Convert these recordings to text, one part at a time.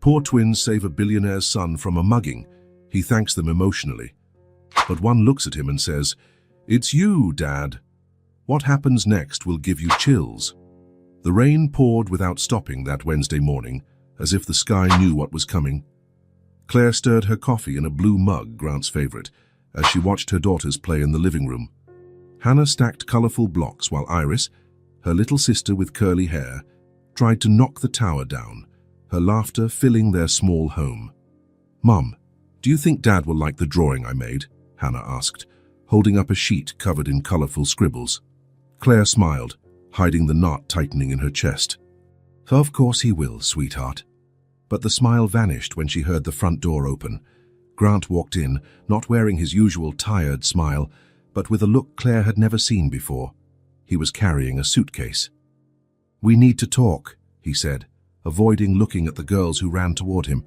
Poor twins save a billionaire's son from a mugging. He thanks them emotionally. But one looks at him and says, "It's you, Dad." What happens next will give you chills. The rain poured without stopping that Wednesday morning, as if the sky knew what was coming. Claire stirred her coffee in a blue mug, Grant's favorite, as she watched her daughters play in the living room. Hannah stacked colorful blocks while Iris, her little sister with curly hair, tried to knock the tower down, her laughter filling their small home. "Mum, do you think Dad will like the drawing I made?" Hannah asked, holding up a sheet covered in colorful scribbles. Claire smiled, hiding the knot tightening in her chest. "Of course he will, sweetheart." But the smile vanished when she heard the front door open. Grant walked in, not wearing his usual tired smile, but with a look Claire had never seen before. He was carrying a suitcase. "We need to talk," he said, avoiding looking at the girls who ran toward him.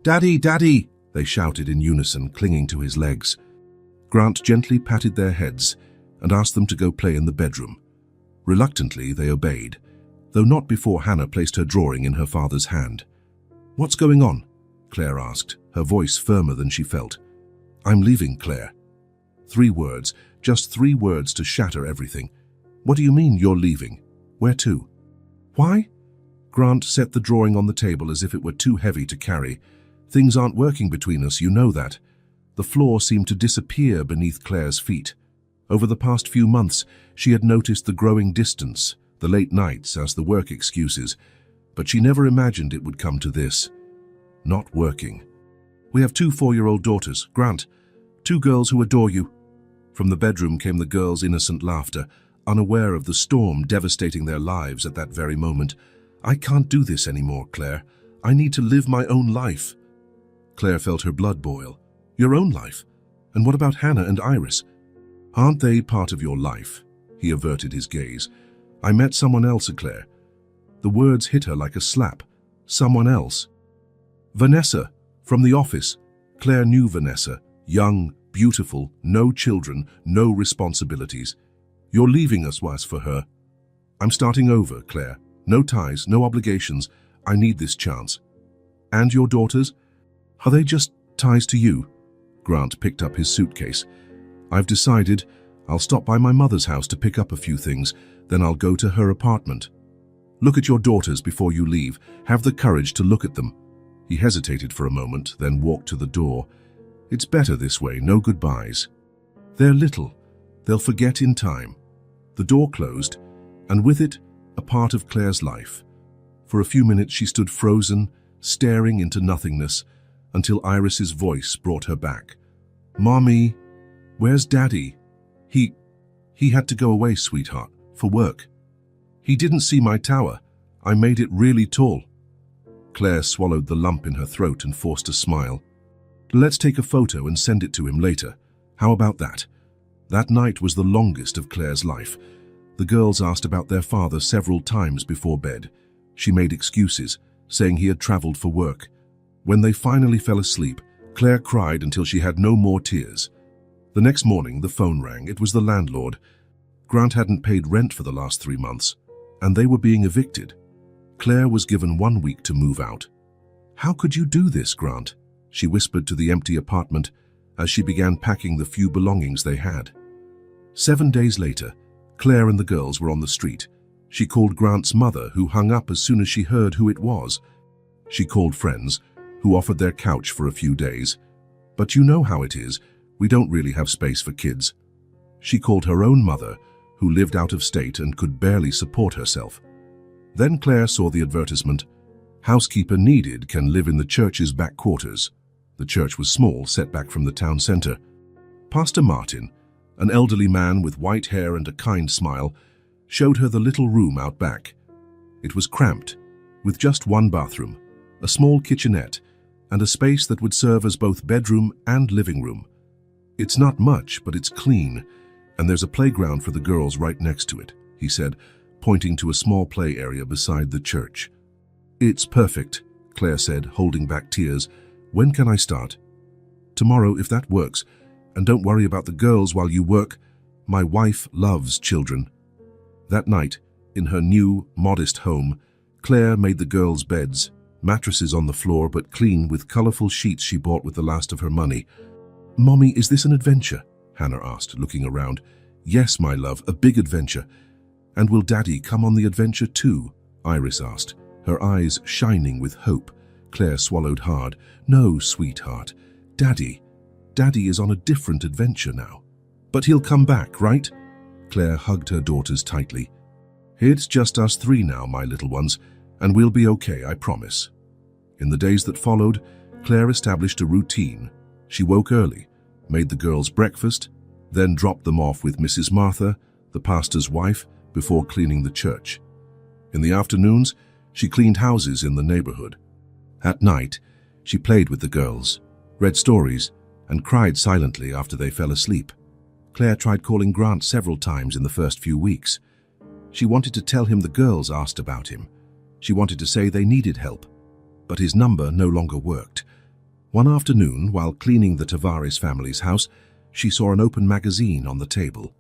"Daddy, Daddy!" they shouted in unison, clinging to his legs. Grant gently patted their heads and asked them to go play in the bedroom. Reluctantly, they obeyed, though not before Hannah placed her drawing in her father's hand. "What's going on?" Claire asked, her voice firmer than she felt. "I'm leaving, Claire." 3 words, just 3 words to shatter everything. "What do you mean you're leaving? Where to?" "Why?" Grant set the drawing on the table as if it were too heavy to carry. "Things aren't working between us, you know that." The floor seemed to disappear beneath Claire's feet. Over the past few months, she had noticed the growing distance, the late nights as the work excuses, but she never imagined it would come to this. Not working. "We have 2 4-year-old daughters, Grant. 2 girls who adore you." From the bedroom came the girls' innocent laughter, unaware of the storm devastating their lives at that very moment. "I can't do this anymore, Claire. I need to live my own life." Claire felt her blood boil. "Your own life? And what about Hannah and Iris? Aren't they part of your life?" He averted his gaze. "I met someone else, Claire." The words hit her like a slap. Someone else. Vanessa, from the office. Claire knew Vanessa. Young, beautiful, no children, no responsibilities. "You're leaving us," was for her. "I'm starting over, Claire. No ties, no obligations. I need this chance." "And your daughters? Are they just ties to you?" Grant picked up his suitcase. "I've decided I'll stop by my mother's house to pick up a few things, then I'll go to her apartment." "Look at your daughters before you leave. Have the courage to look at them." He hesitated for a moment, then walked to the door. "It's better this way, no goodbyes. They're little. They'll forget in time." The door closed, and with it, a part of Claire's life. For a few minutes she stood frozen, staring into nothingness, until Iris's voice brought her back. "Mommy, where's Daddy?" He had to go away, sweetheart, for work. "He didn't see my tower. I made it really tall." Claire swallowed the lump in her throat and forced a smile. "Let's take a photo and send it to him later. How about that?" That night was the longest of Claire's life. The girls asked about their father several times before bed. She made excuses, saying he had traveled for work. When they finally fell asleep, Claire cried until she had no more tears. The next morning, the phone rang. It was the landlord. Grant hadn't paid rent for the last 3 months, and they were being evicted. Claire was given 1 week to move out. "How could you do this, Grant?" she whispered to the empty apartment as she began packing the few belongings they had. 7 days later, Claire and the girls were on the street. She called Grant's mother, who hung up as soon as she heard who it was. She called friends, who offered their couch for a few days. But you know how it is, we don't really have space for kids. She called her own mother, who lived out of state and could barely support herself. Then Claire saw the advertisement. "Housekeeper needed, can live in the church's back quarters." The church was small, set back from the town center. Pastor Martin, an elderly man with white hair and a kind smile, showed her the little room out back. It was cramped, with just 1 bathroom, a small kitchenette, and a space that would serve as both bedroom and living room. "It's not much, but it's clean, and there's a playground for the girls right next to it," he said, pointing to a small play area beside the church. "It's perfect," Claire said, holding back tears. "When can I start?" "Tomorrow, if that works. And don't worry about the girls while you work. My wife loves children." That night, in her new, modest home, Claire made the girls' beds, Mattresses on the floor, but clean, with colorful sheets she bought with the last of her money. "Mommy, is this an adventure?" Hannah asked, looking around. "Yes, my love, a big adventure." "And will Daddy come on the adventure too?" Iris asked, her eyes shining with hope. Claire swallowed hard. "No, sweetheart. Daddy is on a different adventure now." "But he'll come back, right?" Claire hugged her daughters tightly. "It's just us three now, my little ones, and we'll be okay, I promise." In the days that followed, Claire established a routine. She woke early, made the girls breakfast, then dropped them off with Mrs. Martha, the pastor's wife, before cleaning the church. In the afternoons, she cleaned houses in the neighborhood. At night, she played with the girls, read stories, and cried silently after they fell asleep. Claire tried calling Grant several times in the first few weeks. She wanted to tell him the girls asked about him. She wanted to say they needed help, but his number no longer worked. One afternoon, while cleaning the Tavares family's house, she saw an open magazine on the table.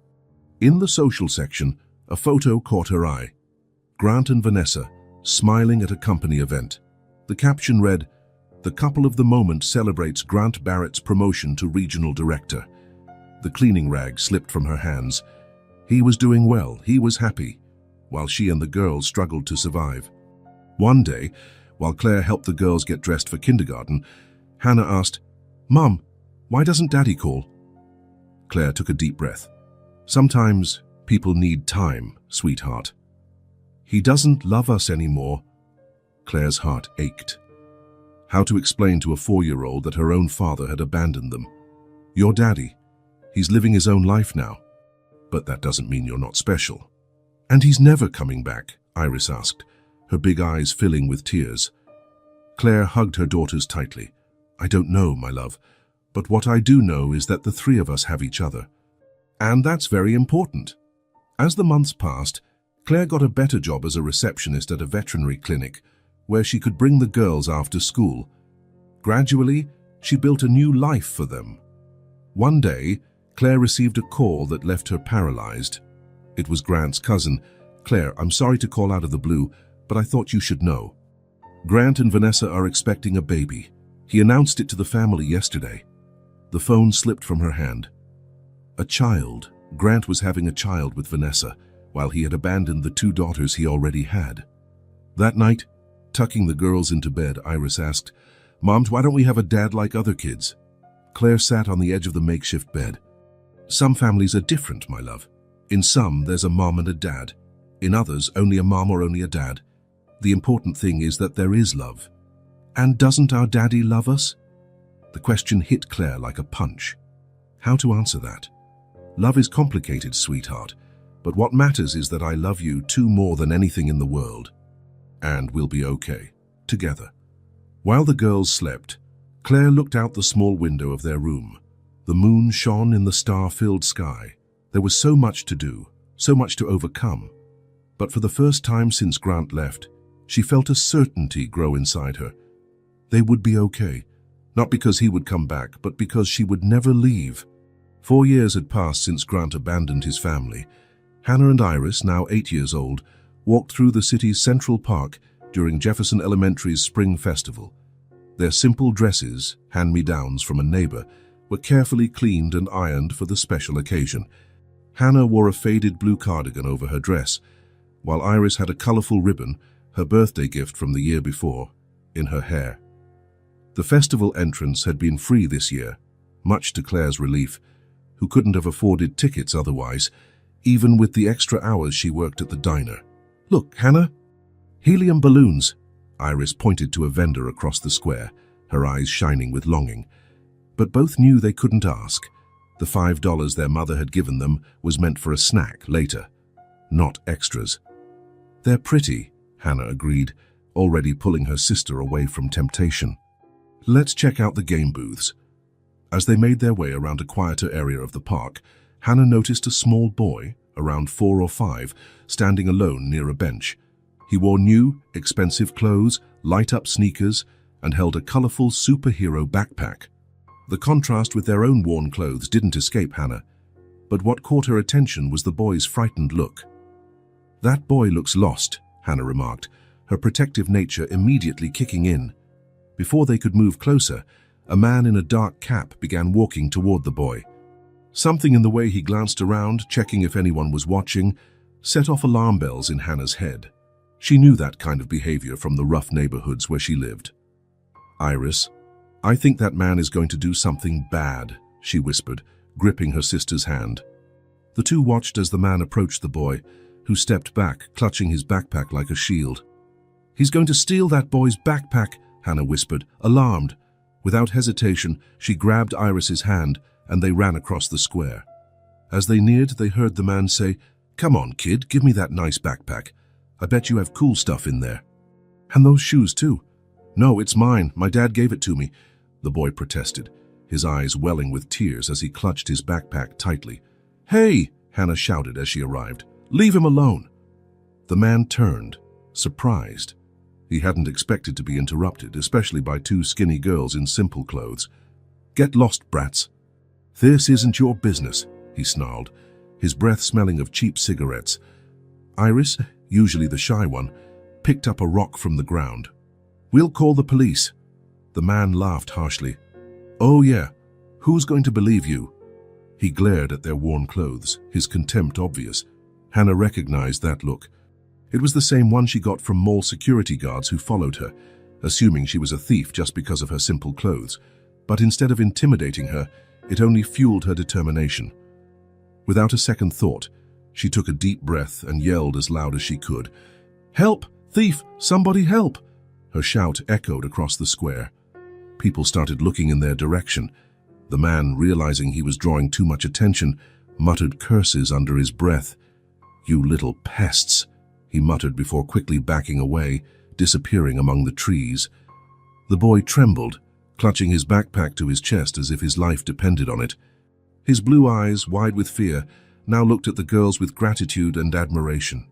In the social section, a photo caught her eye. Grant and Vanessa, smiling at a company event. The caption read, "The couple of the moment celebrates Grant Barrett's promotion to regional director." The cleaning rag slipped from her hands. He was doing well, he was happy, while she and the girls struggled to survive. One day, while Claire helped the girls get dressed for kindergarten, Hannah asked, "Mom, why doesn't Daddy call?" Claire took a deep breath. "Sometimes people need time, sweetheart. He doesn't love us anymore." Claire's heart ached. How to explain to a 4-year-old that her own father had abandoned them? "Your daddy. He's living his own life now. But that doesn't mean you're not special." "And he's never coming back?" Iris asked, her big eyes filling with tears. Claire hugged her daughters tightly. "I don't know, my love, but what I do know is that the three of us have each other. And that's very important." As the months passed, Claire got a better job as a receptionist at a veterinary clinic, where she could bring the girls after school. Gradually, she built a new life for them. One day, Claire received a call that left her paralyzed. It was Grant's cousin. "Claire, I'm sorry to call out of the blue, but I thought you should know. Grant and Vanessa are expecting a baby. He announced it to the family yesterday." The phone slipped from her hand. A child. Grant was having a child with Vanessa, while he had abandoned the 2 daughters he already had. That night, tucking the girls into bed, Iris asked, "Moms, why don't we have a dad like other kids?" Claire sat on the edge of the makeshift bed. "Some families are different, my love. In some, there's a mom and a dad. In others, only a mom or only a dad. The important thing is that there is love." "And doesn't our daddy love us?" The question hit Claire like a punch. How to answer that? Love is complicated, sweetheart, but what matters is that I love you too more than anything in the world. And we'll be okay, together. While the girls slept, Claire looked out the small window of their room. The moon shone in the star-filled sky. There was so much to do, so much to overcome. But for the first time since Grant left, she felt a certainty grow inside her. They would be okay, not because he would come back, but because she would never leave. 4 years had passed since Grant abandoned his family. Hannah and Iris, now 8 years old, walked through the city's Central Park during Jefferson Elementary's Spring Festival. Their simple dresses, hand-me-downs from a neighbor, were carefully cleaned and ironed for the special occasion. Hannah wore a faded blue cardigan over her dress, while Iris had a colorful ribbon, her birthday gift from the year before, in her hair. The festival entrance had been free this year, much to Claire's relief, who couldn't have afforded tickets otherwise, even with the extra hours she worked at the diner. "Look, Hannah." "Helium balloons." Iris pointed to a vendor across the square, her eyes shining with longing. But both knew they couldn't ask. The $5 their mother had given them was meant for a snack later, not extras. "They're pretty," Hannah agreed, already pulling her sister away from temptation. "Let's check out the game booths." As they made their way around a quieter area of the park, Hannah noticed a small boy, around 4 or 5, standing alone near a bench. He wore new, expensive clothes, light-up sneakers, and held a colorful superhero backpack. The contrast with their own worn clothes didn't escape Hannah, but what caught her attention was the boy's frightened look. "That boy looks lost," Hannah remarked, her protective nature immediately kicking in. Before they could move closer, a man in a dark cap began walking toward the boy. Something in the way he glanced around, checking if anyone was watching, set off alarm bells in Hannah's head. She knew that kind of behavior from the rough neighborhoods where she lived. "Iris, I think that man is going to do something bad," she whispered, gripping her sister's hand. The two watched as the man approached the boy, who stepped back, clutching his backpack like a shield. "He's going to steal that boy's backpack," Hannah whispered, alarmed. Without hesitation, she grabbed Iris's hand and they ran across the square. As they neared, they heard the man say, "Come on, kid, give me that nice backpack. I bet you have cool stuff in there." "And those shoes too." "No, it's mine. My dad gave it to me," the boy protested, his eyes welling with tears as he clutched his backpack tightly. "Hey!" Hannah shouted as she arrived. "Leave him alone." The man turned, surprised. He hadn't expected to be interrupted, especially by two skinny girls in simple clothes. "Get lost, brats." "This isn't your business," he snarled, his breath smelling of cheap cigarettes. Iris, usually the shy one, picked up a rock from the ground. "We'll call the police." The man laughed harshly. "Oh yeah, who's going to believe you?" He glared at their worn clothes, his contempt obvious. Hannah recognized that look. It was the same one she got from mall security guards who followed her, assuming she was a thief just because of her simple clothes. But instead of intimidating her, it only fueled her determination. Without a second thought, she took a deep breath and yelled as loud as she could. "Help! Thief! Somebody help!" Her shout echoed across the square. People started looking in their direction. The man, realizing he was drawing too much attention, muttered curses under his breath. "You little pests," he muttered before quickly backing away, disappearing among the trees. The boy trembled, clutching his backpack to his chest as if his life depended on it. His blue eyes, wide with fear, now looked at the girls with gratitude and admiration.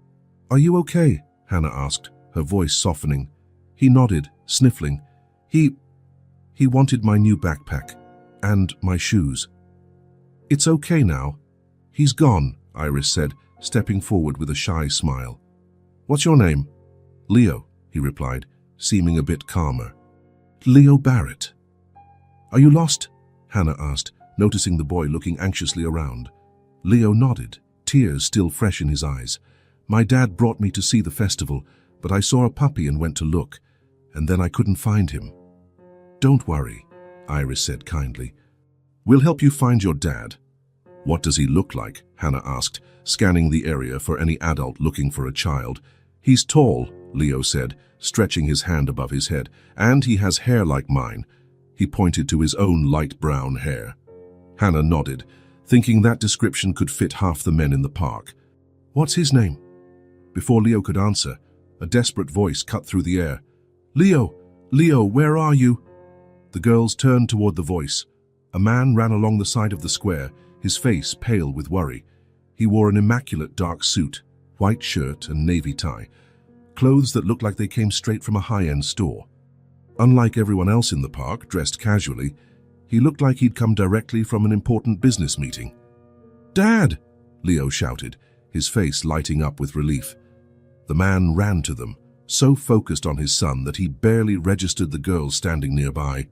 "Are you okay?" Hannah asked, her voice softening. He nodded, sniffling. He wanted my new backpack. And my shoes." "It's okay now. He's gone," Iris said, stepping forward with a shy smile. "What's your name?" "Leo," he replied, seeming a bit calmer. "Leo Barrett." "Are you lost?" Hannah asked, noticing the boy looking anxiously around. Leo nodded, tears still fresh in his eyes. "My dad brought me to see the festival, but I saw a puppy and went to look, and then I couldn't find him." "Don't worry," Iris said kindly. "We'll help you find your dad." "What does he look like?" Hannah asked, scanning the area for any adult looking for a child. "He's tall," Leo said, stretching his hand above his head, "and he has hair like mine." He pointed to his own light brown hair. Hannah nodded, thinking that description could fit half the men in the park. "What's his name?" Before Leo could answer, a desperate voice cut through the air. "Leo! Leo, where are you?" The girls turned toward the voice. A man ran along the side of the square, his face pale with worry. He wore an immaculate dark suit, white shirt and navy tie, clothes that looked like they came straight from a high-end store. Unlike everyone else in the park, dressed casually, he looked like he'd come directly from an important business meeting. "Dad!" Leo shouted, his face lighting up with relief. The man ran to them, so focused on his son that he barely registered the girls standing nearby.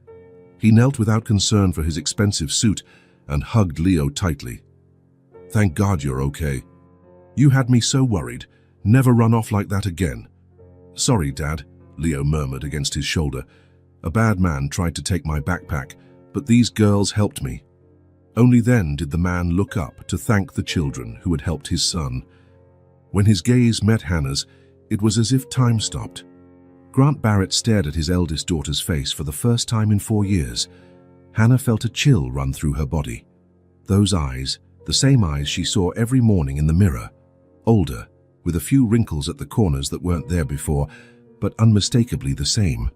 He knelt without concern for his expensive suit and hugged Leo tightly. "Thank God you're okay. You had me so worried. Never run off like that again." "Sorry, Dad," Leo murmured against his shoulder. "A bad man tried to take my backpack, but these girls helped me." Only then did the man look up to thank the children who had helped his son. When his gaze met Hannah's, it was as if time stopped. Grant Barrett stared at his eldest daughter's face for the first time in 4 years. Hannah felt a chill run through her body. Those eyes, the same eyes she saw every morning in the mirror, older, with a few wrinkles at the corners that weren't there before, but unmistakably the same.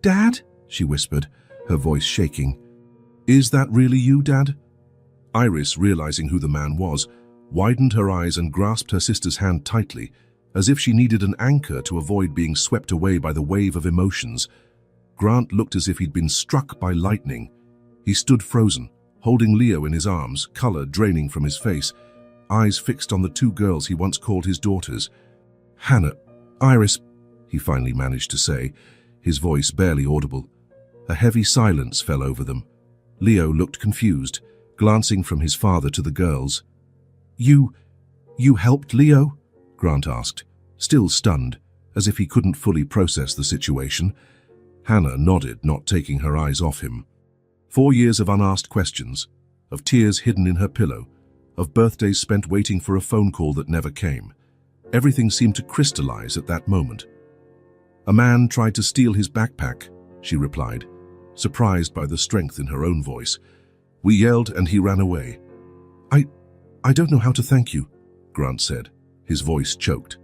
"Dad?" she whispered, her voice shaking. "Is that really you, Dad?" Iris, realizing who the man was, widened her eyes and grasped her sister's hand tightly, as if she needed an anchor to avoid being swept away by the wave of emotions. Grant looked as if he'd been struck by lightning. He stood frozen, holding Leo in his arms, color draining from his face, eyes fixed on the two girls he once called his daughters. "Hannah, Iris, he finally managed to say, his voice barely audible. A heavy silence fell over them. Leo looked confused, glancing from his father to the girls. You helped Leo?" Grant asked, still stunned, as if he couldn't fully process the situation. Hannah nodded, not taking her eyes off him. 4 years of unasked questions, of tears hidden in her pillow, of birthdays spent waiting for a phone call that never came. Everything seemed to crystallize at that moment. "A man tried to steal his backpack," she replied, surprised by the strength in her own voice. "We yelled and he ran away." I don't know how to thank you," Grant said, his voice choked.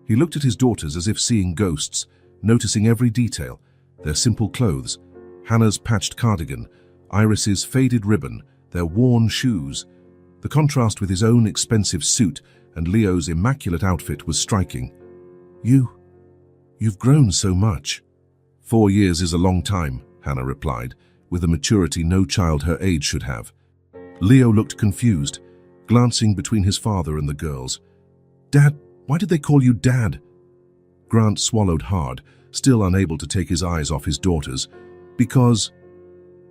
He looked at his daughters as if seeing ghosts, noticing every detail, their simple clothes, Hannah's patched cardigan, Iris's faded ribbon, their worn shoes. The contrast with his own expensive suit and Leo's immaculate outfit was striking. You've grown so much." 4 years is a long time," Hannah replied, with a maturity no child her age should have. Leo looked confused, glancing between his father and the girls. "Dad, why did they call you Dad?" Grant swallowed hard, still unable to take his eyes off his daughters. "Because—"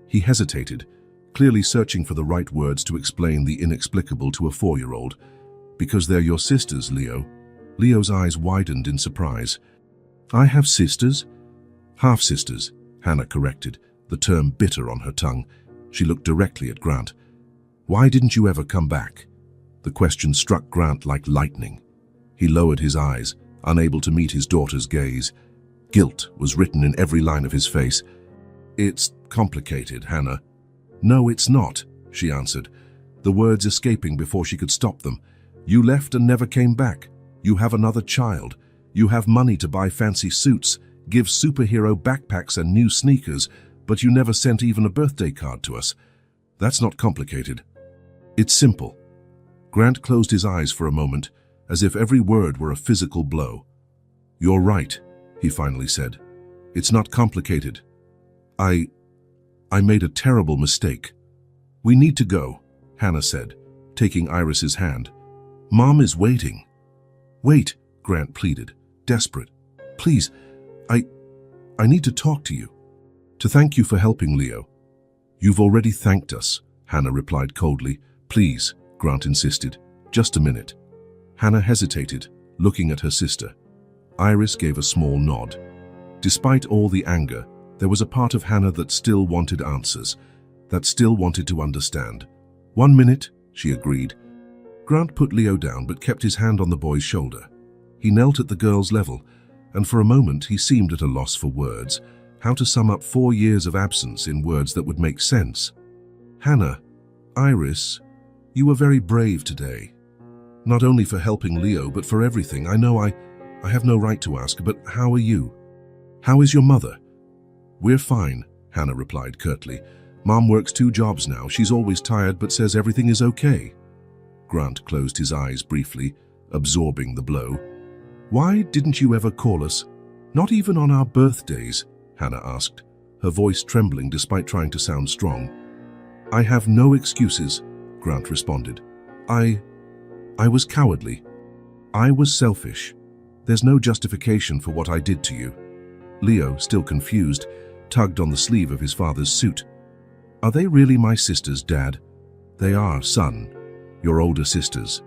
He hesitated, clearly searching for the right words to explain the inexplicable to a 4-year-old. "Because they're your sisters, Leo." Leo's eyes widened in surprise. "I have sisters?" "Half-sisters," Hannah corrected, the term bitter on her tongue. She looked directly at Grant. "Why didn't you ever come back?" The question struck Grant like lightning. He lowered his eyes, unable to meet his daughter's gaze. Guilt was written in every line of his face. "It's complicated, Hannah." "No, it's not," she answered, the words escaping before she could stop them. "You left and never came back. You have another child. You have money to buy fancy suits, give superhero backpacks and new sneakers, but you never sent even a birthday card to us. That's not complicated. It's simple." Grant closed his eyes for a moment, as if every word were a physical blow. "You're right," he finally said. "It's not complicated. I made a terrible mistake." "We need to go," Hannah said, taking Iris's hand. "Mom is waiting." "Wait," Grant pleaded, desperate. "Please, I need to talk to you. To thank you for helping Leo." "You've already thanked us," Hannah replied coldly. "Please," Grant insisted. "Just a minute." Hannah hesitated, looking at her sister. Iris gave a small nod. Despite all the anger, there was a part of Hannah that still wanted answers, that still wanted to understand. "1 minute," she agreed. Grant put Leo down but kept his hand on the boy's shoulder. He knelt at the girl's level, and for a moment he seemed at a loss for words, how to sum up 4 years of absence in words that would make sense. "Hannah, Iris, you were very brave today. Not only for helping Leo, but for everything. I know I have no right to ask, but how are you? How is your mother?" "We're fine," Hannah replied curtly. "Mom works 2 jobs now. She's always tired but says everything is okay." Grant closed his eyes briefly, absorbing the blow. "Why didn't you ever call us? Not even on our birthdays?" Hannah asked, her voice trembling despite trying to sound strong. "I have no excuses," Grant responded. I was cowardly. I was selfish. There's no justification for what I did to you." Leo, still confused, tugged on the sleeve of his father's suit. "Are they really my sisters, Dad?" "They are, son. Your older sisters."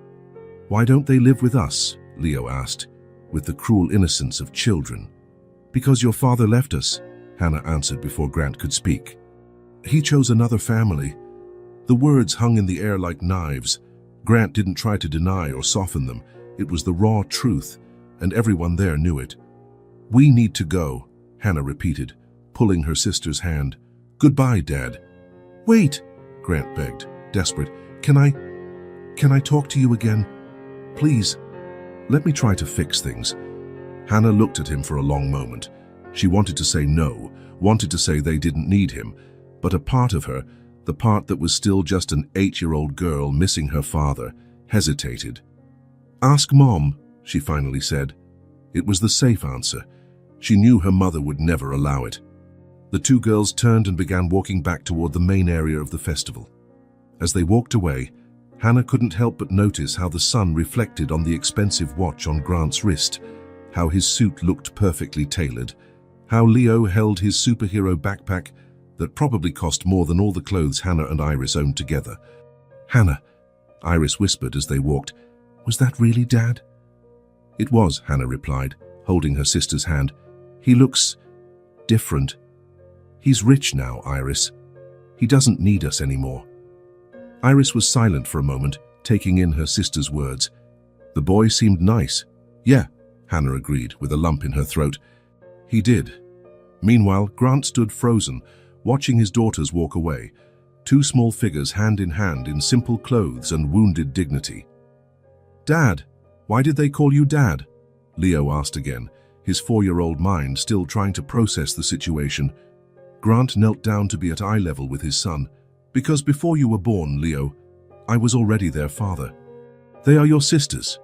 "Why don't they live with us?" Leo asked, with the cruel innocence of children. "Because your father left us," Hannah answered before Grant could speak. "He chose another family." The words hung in the air like knives. Grant didn't try to deny or soften them. It was the raw truth, and everyone there knew it. "We need to go," Hannah repeated, pulling her sister's hand. "Goodbye, Dad." "Wait," Grant begged, desperate. Can I talk to you again? Please, let me try to fix things." Hannah looked at him for a long moment. She wanted to say no, wanted to say they didn't need him, but a part of her, the part that was still just an 8-year-old girl missing her father, hesitated. "Ask Mom," she finally said. It was the safe answer. She knew her mother would never allow it. The 2 girls turned and began walking back toward the main area of the festival. As they walked away, Hannah couldn't help but notice how the sun reflected on the expensive watch on Grant's wrist, how his suit looked perfectly tailored, how Leo held his superhero backpack that probably cost more than all the clothes Hannah and Iris owned together. "Hannah," Iris whispered as they walked, "was that really Dad?" "It was," Hannah replied, holding her sister's hand. "He looks different. He's rich now, Iris. He doesn't need us anymore." Iris was silent for a moment, taking in her sister's words. "The boy seemed nice." "Yeah," Hannah agreed, with a lump in her throat. "He did." Meanwhile, Grant stood frozen, watching his daughters walk away, two small figures hand in simple clothes and wounded dignity. "Dad, why did they call you Dad?" Leo asked again, his 4-year-old mind still trying to process the situation. Grant knelt down to be at eye level with his son. "Because before you were born, Leo, I was already their father. They are your sisters."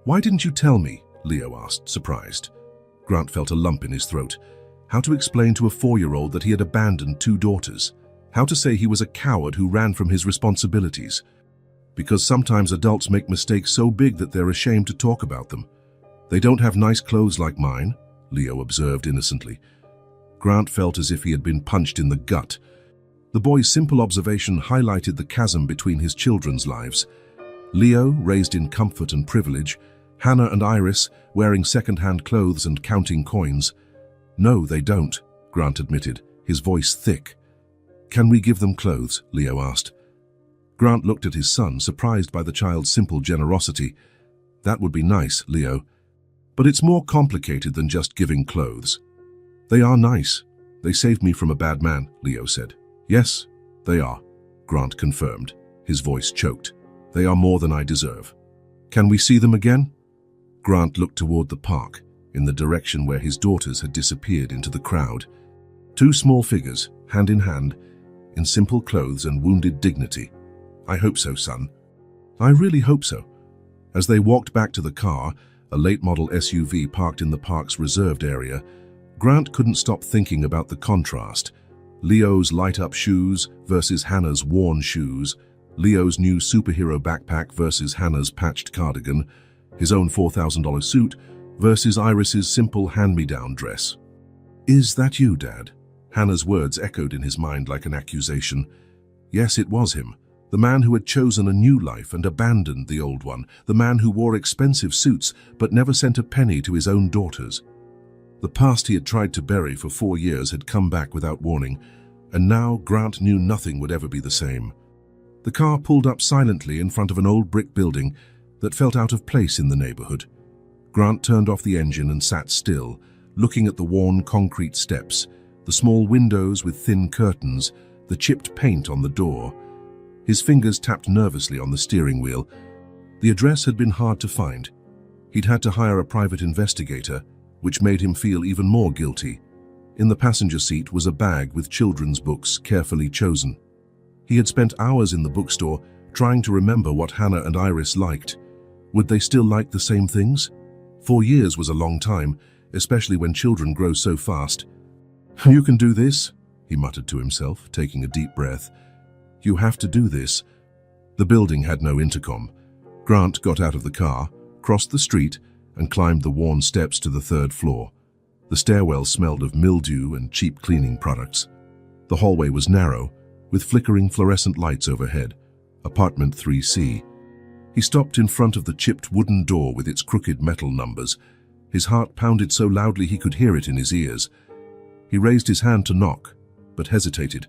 "Why didn't you tell me?" Leo asked, surprised. Grant felt a lump in his throat. How to explain to a 4-year-old that he had abandoned 2 daughters? How to say he was a coward who ran from his responsibilities? Because sometimes adults make mistakes so big that they're ashamed to talk about them. "They don't have nice clothes like mine," Leo observed innocently. Grant felt as if he had been punched in the gut. The boy's simple observation highlighted the chasm between his children's lives. Leo, raised in comfort and privilege, Hannah and Iris, wearing second-hand clothes and counting coins. "No, they don't," Grant admitted, his voice thick. "Can we give them clothes?" Leo asked. Grant looked at his son, surprised by the child's simple generosity. "That would be nice, Leo. But it's more complicated than just giving clothes." "They are nice. They saved me from a bad man," Leo said. "Yes, they are," Grant confirmed, his voice choked. "They are more than I deserve. Can we see them again?" Grant looked toward the park, in the direction where his daughters had disappeared into the crowd. 2 small figures, hand in hand, in simple clothes and wounded dignity. "I hope so, son. I really hope so." As they walked back to the car, a late-model SUV parked in the park's reserved area, Grant couldn't stop thinking about the contrast. Leo's light-up shoes versus Hannah's worn shoes, Leo's new superhero backpack versus Hannah's patched cardigan, his own $4,000 suit versus Iris's simple hand-me-down dress. "Is that you, Dad?" Hannah's words echoed in his mind like an accusation. Yes, it was him. The man who had chosen a new life and abandoned the old one. The man who wore expensive suits but never sent a penny to his own daughters. The past he had tried to bury for 4 years had come back without warning, and now Grant knew nothing would ever be the same. The car pulled up silently in front of an old brick building that felt out of place in the neighborhood. Grant turned off the engine and sat still, looking at the worn concrete steps, the small windows with thin curtains, the chipped paint on the door. His fingers tapped nervously on the steering wheel. The address had been hard to find. He'd had to hire a private investigator, which made him feel even more guilty. In the passenger seat was a bag with children's books carefully chosen. He had spent hours in the bookstore trying to remember what Hannah and Iris liked. Would they still like the same things? 4 years was a long time, especially when children grow so fast. "You can do this," he muttered to himself, taking a deep breath. "You have to do this." The building had no intercom. Grant got out of the car, crossed the street, and climbed the worn steps to the 3rd floor. The stairwell smelled of mildew and cheap cleaning products. The hallway was narrow, with flickering fluorescent lights overhead. Apartment 3C. He stopped in front of the chipped wooden door with its crooked metal numbers. His heart pounded so loudly he could hear it in his ears. He raised his hand to knock, but hesitated.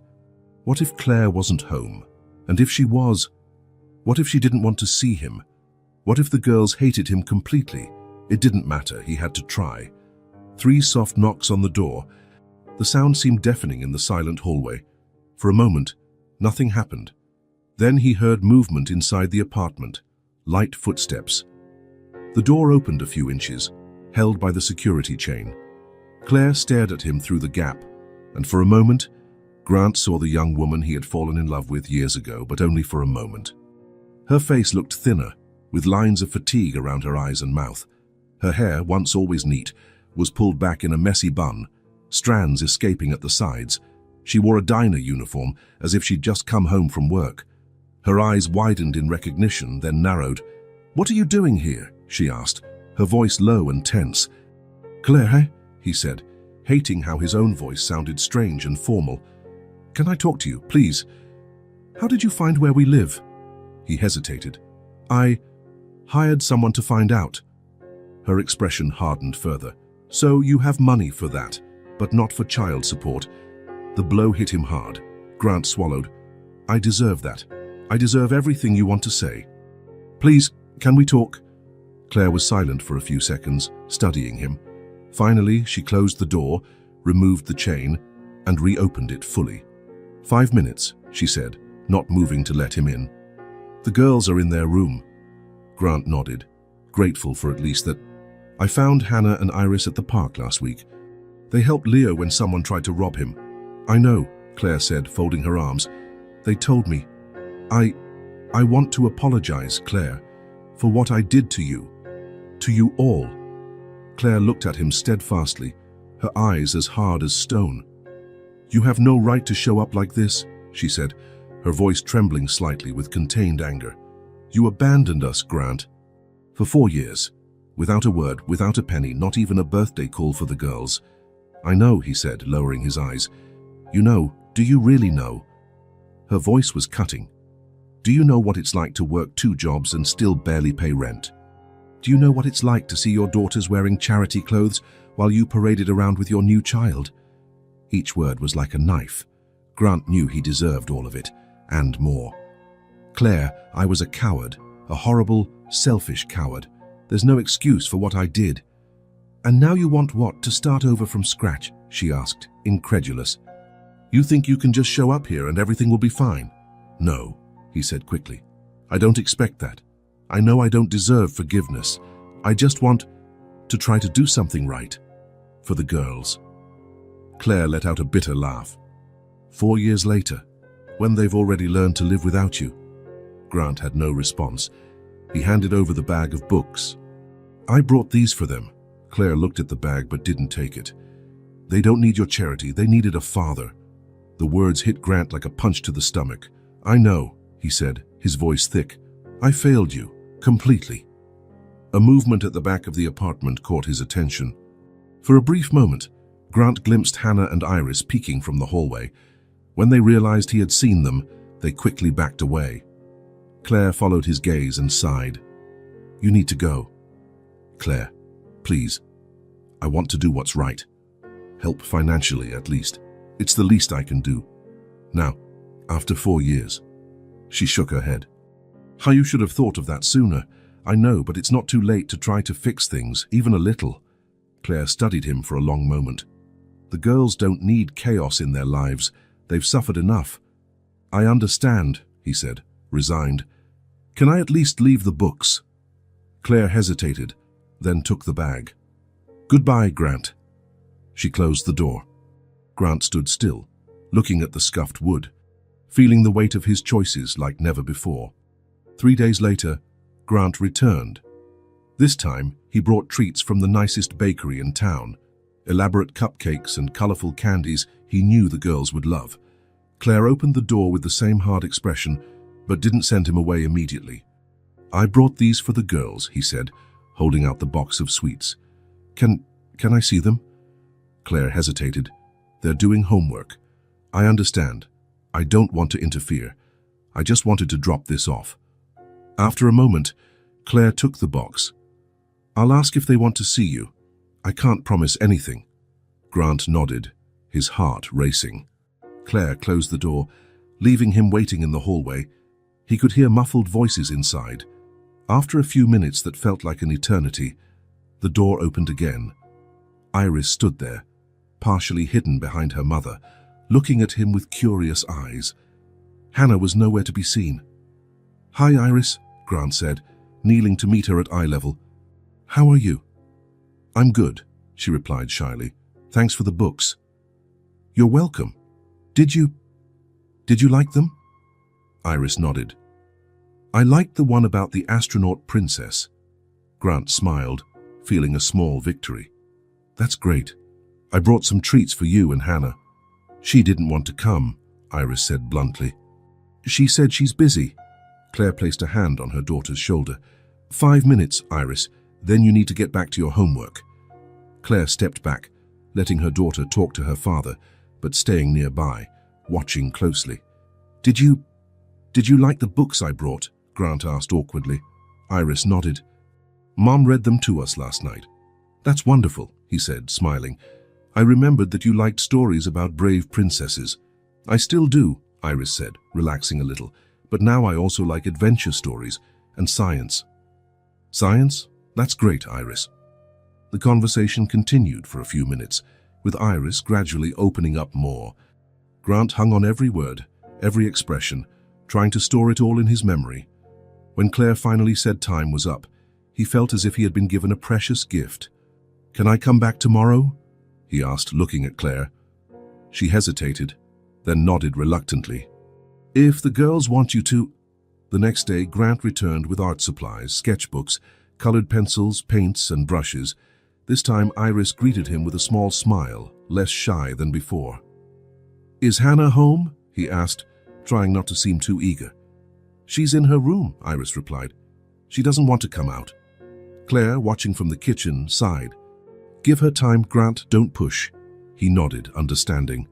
What if Claire wasn't home? And if she was? What if she didn't want to see him? What if the girls hated him completely? It didn't matter, he had to try. 3 soft knocks on the door. The sound seemed deafening in the silent hallway. For a moment, nothing happened. Then he heard movement inside the apartment, light footsteps. The door opened a few inches, held by the security chain. Claire stared at him through the gap, and for a moment, Grant saw the young woman he had fallen in love with years ago, but only for a moment. Her face looked thinner, with lines of fatigue around her eyes and mouth. Her hair, once always neat, was pulled back in a messy bun, strands escaping at the sides. She wore a diner uniform, as if she'd just come home from work. Her eyes widened in recognition, then narrowed. "What are you doing here?" she asked, her voice low and tense. Claire, he said, hating how his own voice sounded strange and formal. Can I talk to you, please? How did you find where we live? He hesitated. I hired someone to find out. Her expression hardened further. So you have money for that, but not for child support. The blow hit him hard. Grant swallowed. I deserve that. I deserve everything you want to say. Please, can we talk? Claire was silent for a few seconds, studying him. Finally, she closed the door, removed the chain, and reopened it fully. 5 minutes, she said, not moving to let him in. The girls are in their room. Grant nodded, grateful for at least that. I found Hannah and Iris at the park last week. They helped Leo when someone tried to rob him. I know, Claire said, folding her arms. They told me. I want to apologize, Claire, for what I did to you. To you all. Claire looked at him steadfastly, her eyes as hard as stone. You have no right to show up like this, she said, her voice trembling slightly with contained anger. You abandoned us, Grant. For 4 years. Without a word, without a penny, not even a birthday call for the girls. I know, he said, lowering his eyes. You know, do you really know? Her voice was cutting. Do you know what it's like to work 2 jobs and still barely pay rent? Do you know what it's like to see your daughters wearing charity clothes while you paraded around with your new child? Each word was like a knife. Grant knew he deserved all of it, and more. Claire, I was a coward, a horrible, selfish coward. There's no excuse for what I did. And now you want what, to start over from scratch? She asked, incredulous. You think you can just show up here and everything will be fine? No, he said quickly. I don't expect that. I know I don't deserve forgiveness. I just want to try to do something right. For the girls. Claire let out a bitter laugh. 4 years later, when they've already learned to live without you. Grant had no response. He handed over the bag of books. I brought these for them. Claire looked at the bag but didn't take it. They don't need your charity, they needed a father. The words hit Grant like a punch to the stomach. I know, he said, his voice thick. I failed you, completely. A movement at the back of the apartment caught his attention. For a brief moment, Grant glimpsed Hannah and Iris peeking from the hallway. When they realized he had seen them, they quickly backed away. Claire followed his gaze and sighed. You need to go. Claire, please. I want to do what's right. Help financially, at least. It's the least I can do. Now, after 4 years. She shook her head. How you should have thought of that sooner. I know, but it's not too late to try to fix things, even a little. Claire studied him for a long moment. The girls don't need chaos in their lives. They've suffered enough. I understand, he said, resigned. Can I at least leave the books? Claire hesitated, then took the bag. Goodbye, Grant. She closed the door. Grant stood still, looking at the scuffed wood, feeling the weight of his choices like never before. 3 days later, Grant returned. This time, he brought treats from the nicest bakery in town, elaborate cupcakes and colorful candies he knew the girls would love. Claire opened the door with the same hard expression, but didn't send him away immediately. I brought these for the girls, he said, holding out the box of sweets. Can I see them? Claire hesitated. They're doing homework. I understand. I don't want to interfere. I just wanted to drop this off. After a moment, Claire took the box. I'll ask if they want to see you. I can't promise anything. Grant nodded, his heart racing. Claire closed the door, leaving him waiting in the hallway. He could hear muffled voices inside. After a few minutes that felt like an eternity, the door opened again. Iris stood there, partially hidden behind her mother, looking at him with curious eyes. Hannah was nowhere to be seen. Hi, Iris, Grant said, kneeling to meet her at eye level. How are you? I'm good, she replied shyly. Thanks for the books. You're welcome. Did you like them? Iris nodded. I liked the one about the astronaut princess. Grant smiled, feeling a small victory. That's great. I brought some treats for you and Hannah. She didn't want to come, Iris said bluntly. She said she's busy. Claire placed a hand on her daughter's shoulder. 5 minutes, Iris, then you need to get back to your homework. Claire stepped back, letting her daughter talk to her father, but staying nearby, watching closely. Did you like the books I brought?" Grant asked awkwardly. Iris nodded. "Mom read them to us last night." "That's wonderful," he said, smiling. "I remembered that you liked stories about brave princesses." "I still do," Iris said, relaxing a little, "but now I also like adventure stories and science." "Science? That's great, Iris." The conversation continued for a few minutes, with Iris gradually opening up more. Grant hung on every word, every expression, trying to store it all in his memory. When Claire finally said time was up, he felt as if he had been given a precious gift. "Can I come back tomorrow?" he asked, looking at Claire. She hesitated, then nodded reluctantly. "If the girls want you to." The next day, Grant returned with art supplies, sketchbooks, colored pencils, paints, and brushes. This time, Iris greeted him with a small smile, less shy than before. "Is Hannah home?" he asked, trying not to seem too eager. "She's in her room," Iris replied. "She doesn't want to come out." Claire, watching from the kitchen, sighed. "Give her time, Grant, don't push." He nodded, understanding.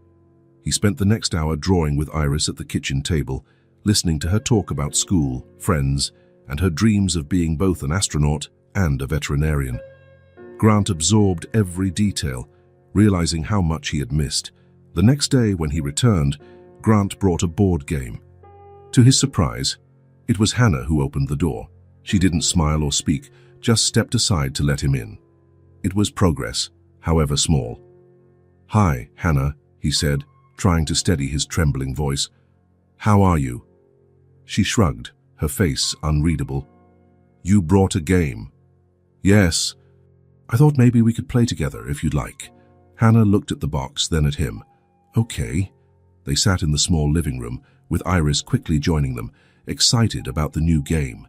He spent the next hour drawing with Iris at the kitchen table, listening to her talk about school, friends, and her dreams of being both an astronaut and a veterinarian. Grant absorbed every detail, realizing how much he had missed. The next day, when he returned, Grant brought a board game. To his surprise, it was Hannah who opened the door. She didn't smile or speak, just stepped aside to let him in. It was progress, however small. "Hi, Hannah," he said, trying to steady his trembling voice. "How are you?" She shrugged, her face unreadable. "You brought a game." "Yes. I thought maybe we could play together if you'd like." Hannah looked at the box, then at him. "Okay." They sat in the small living room, with Iris quickly joining them, excited about the new game.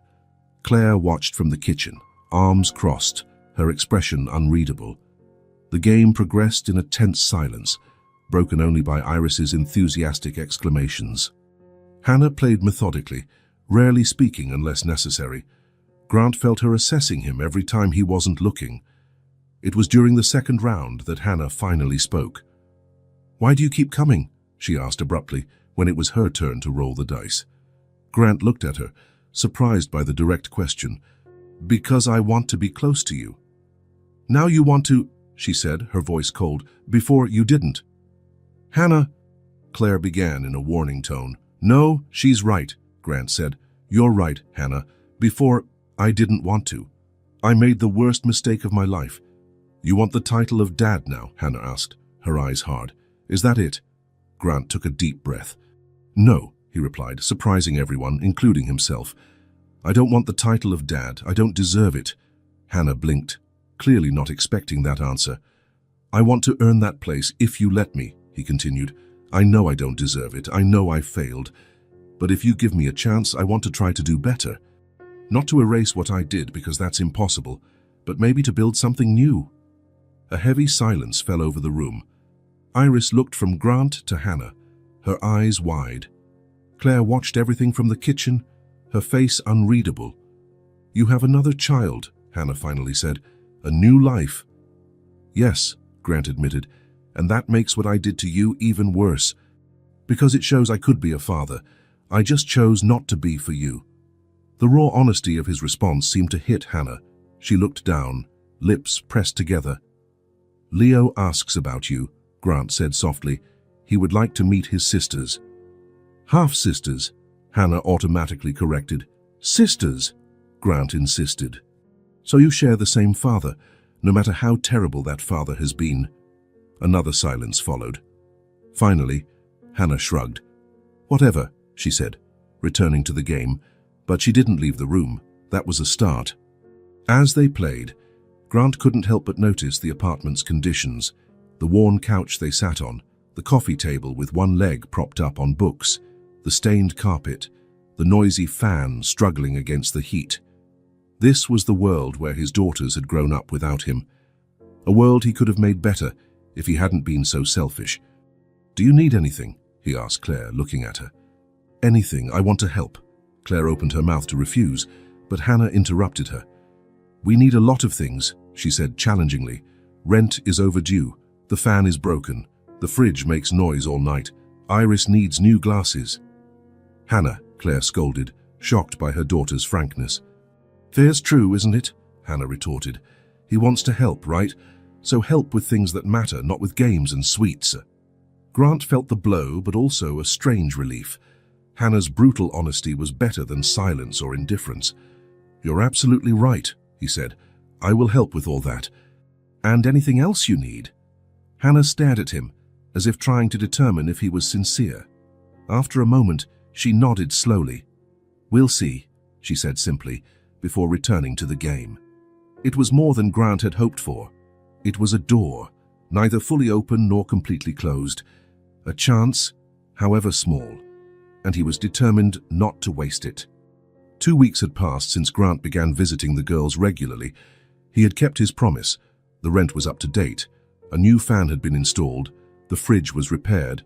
Claire watched from the kitchen, arms crossed, her expression unreadable. The game progressed in a tense silence, broken only by Iris's enthusiastic exclamations. Hannah played methodically, rarely speaking unless necessary. Grant felt her assessing him every time he wasn't looking. It was during the second round that Hannah finally spoke. "Why do you keep coming?" she asked abruptly, when it was her turn to roll the dice. Grant looked at her, surprised by the direct question. "Because I want to be close to you." "Now you want to," she said, her voice cold. "Before you didn't." "Hannah," Claire began in a warning tone. "No, she's right," Grant said. "You're right, Hannah. Before, I didn't want to. I made the worst mistake of my life." "You want the title of Dad now?" Hannah asked, her eyes hard. "Is that it?" Grant took a deep breath. "No," he replied, surprising everyone, including himself. "I don't want the title of Dad. I don't deserve it." Hannah blinked, clearly not expecting that answer. "I want to earn that place if you let me," he continued. "I know I don't deserve it. I know I failed. But if you give me a chance, I want to try to do better. Not to erase what I did, because that's impossible, but maybe to build something new." A heavy silence fell over the room. Iris looked from Grant to Hannah, her eyes wide. Claire watched everything from the kitchen, her face unreadable. "You have another child," Hannah finally said. "A new life." "Yes," Grant admitted, "and that makes what I did to you even worse. Because it shows I could be a father. I just chose not to be for you." The raw honesty of his response seemed to hit Hannah. She looked down, lips pressed together. "Leo asks about you," Grant said softly. "He would like to meet his sisters." "Half-sisters," Hannah automatically corrected. "Sisters," Grant insisted. "So you share the same father, no matter how terrible that father has been." Another silence followed. Finally, Hannah shrugged. "Whatever," she said, returning to the game, but she didn't leave the room. That was a start. As they played, Grant couldn't help but notice the apartment's conditions: the worn couch they sat on, the coffee table with one leg propped up on books, the stained carpet, the noisy fan struggling against the heat. This was the world where his daughters had grown up without him. A world he could have made better if he hadn't been so selfish. "Do you need anything?" he asked Claire, looking at her. "Anything. I want to help." Claire opened her mouth to refuse, but Hannah interrupted her. "We need a lot of things," she said challengingly. Rent is overdue. The fan is broken. The fridge makes noise all night. Iris needs new glasses. Hannah, Claire scolded, shocked by her daughter's frankness. Fair's true, isn't it? Hannah retorted. He wants to help, right? So help with things that matter, not with games and sweets. Grant felt the blow, but also a strange relief. Hannah's brutal honesty was better than silence or indifference. You're absolutely right, he said. I will help with all that. And anything else you need? Hannah stared at him, as if trying to determine if he was sincere. After a moment, she nodded slowly. We'll see, she said simply, before returning to the game. It was more than Grant had hoped for. It was a door, neither fully open nor completely closed. A chance, however small, and he was determined not to waste it. 2 weeks had passed since Grant began visiting the girls regularly. He had kept his promise. The rent was up to date. A new fan had been installed, the fridge was repaired,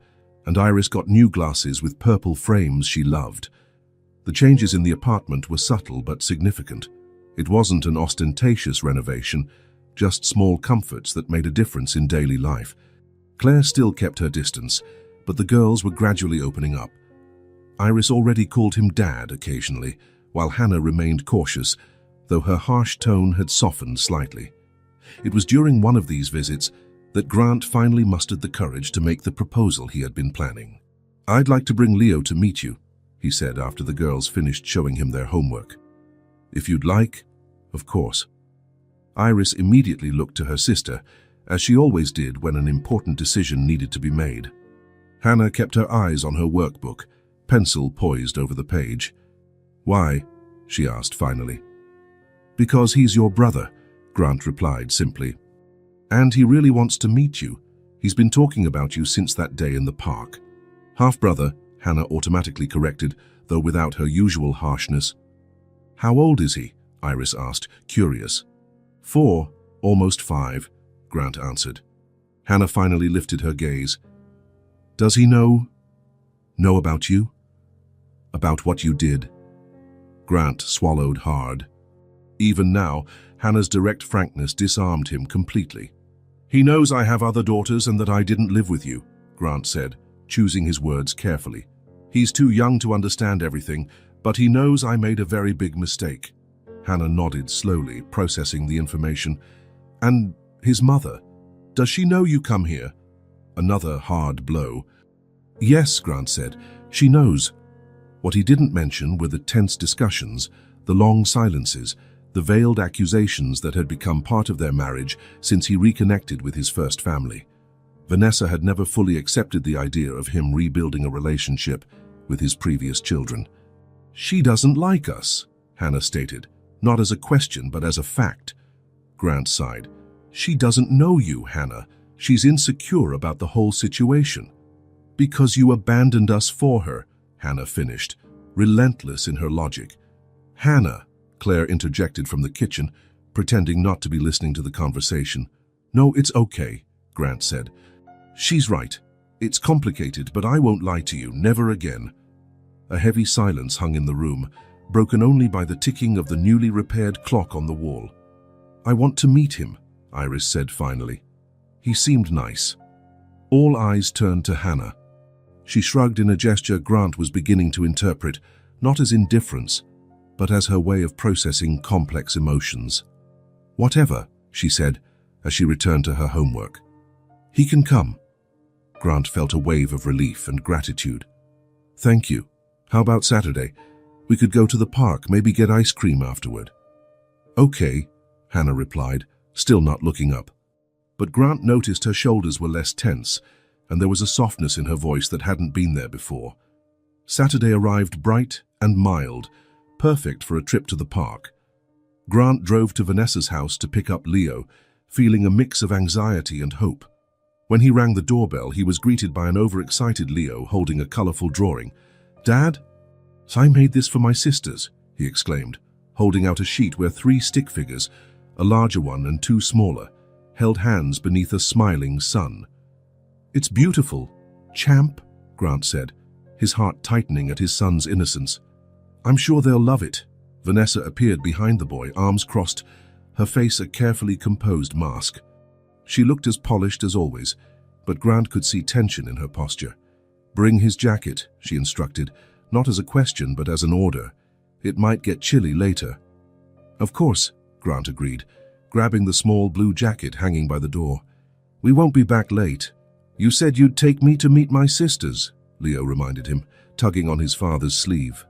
and Iris got new glasses with purple frames she loved. The changes in the apartment were subtle but significant. It wasn't an ostentatious renovation, just small comforts that made a difference in daily life. Claire still kept her distance, but the girls were gradually opening up. Iris already called him Dad occasionally, while Hannah remained cautious, though her harsh tone had softened slightly. It was during one of these visits that Grant finally mustered the courage to make the proposal he had been planning. I'd like to bring Leo to meet you, he said after the girls finished showing him their homework. If you'd like, of course. Iris immediately looked to her sister, as she always did when an important decision needed to be made. Hannah kept her eyes on her workbook, pencil poised over the page. Why? She asked finally. Because he's your brother, Grant replied simply. And he really wants to meet you. He's been talking about you since that day in the park. Half-brother, Hannah automatically corrected, though without her usual harshness. How old is he? Iris asked, curious. 4, almost 5, Grant answered. Hannah finally lifted her gaze. Does he know about you? About what you did? Grant swallowed hard. Even now, Hannah's direct frankness disarmed him completely. He knows I have other daughters and that I didn't live with you, Grant said, choosing his words carefully. He's too young to understand everything, but he knows I made a very big mistake. Hannah nodded slowly, processing the information. And his mother, does she know you come here? Another hard blow. Yes, Grant said, she knows. What he didn't mention were the tense discussions, the long silences, the veiled accusations that had become part of their marriage since he reconnected with his first family. Vanessa had never fully accepted the idea of him rebuilding a relationship with his previous children. She doesn't like us, Hannah stated, not as a question but as a fact. Grant sighed. She doesn't know you, Hannah. She's insecure about the whole situation. Because you abandoned us for her, Hannah finished, relentless in her logic. Hannah, Claire interjected from the kitchen, pretending not to be listening to the conversation. No, it's okay, Grant said. She's right. It's complicated, but I won't lie to you, never again. A heavy silence hung in the room, broken only by the ticking of the newly repaired clock on the wall. I want to meet him, Iris said finally. He seemed nice. All eyes turned to Hannah. She shrugged in a gesture Grant was beginning to interpret, not as indifference, but as her way of processing complex emotions. Whatever, she said, as she returned to her homework. He can come. Grant felt a wave of relief and gratitude. Thank you. How about Saturday? We could go to the park, maybe get ice cream afterward. Okay, Hannah replied, still not looking up. But Grant noticed her shoulders were less tense, and there was a softness in her voice that hadn't been there before. Saturday arrived bright and mild, perfect for a trip to the park. Grant drove to Vanessa's house to pick up Leo, feeling a mix of anxiety and hope. When he rang the doorbell, he was greeted by an overexcited Leo holding a colorful drawing. Dad? I made this for my sisters, he exclaimed, holding out a sheet where 3 stick figures, a larger one and 2 smaller, held hands beneath a smiling sun. It's beautiful, champ, Grant said, his heart tightening at his son's innocence. I'm sure they'll love it. Vanessa appeared behind the boy, arms crossed, her face a carefully composed mask. She looked as polished as always, but Grant could see tension in her posture. "Bring his jacket," she instructed, not as a question but as an order. "It might get chilly later." "Of course," Grant agreed, grabbing the small blue jacket hanging by the door. "We won't be back late." "You said you'd take me to meet my sisters," Leo reminded him, tugging on his father's sleeve.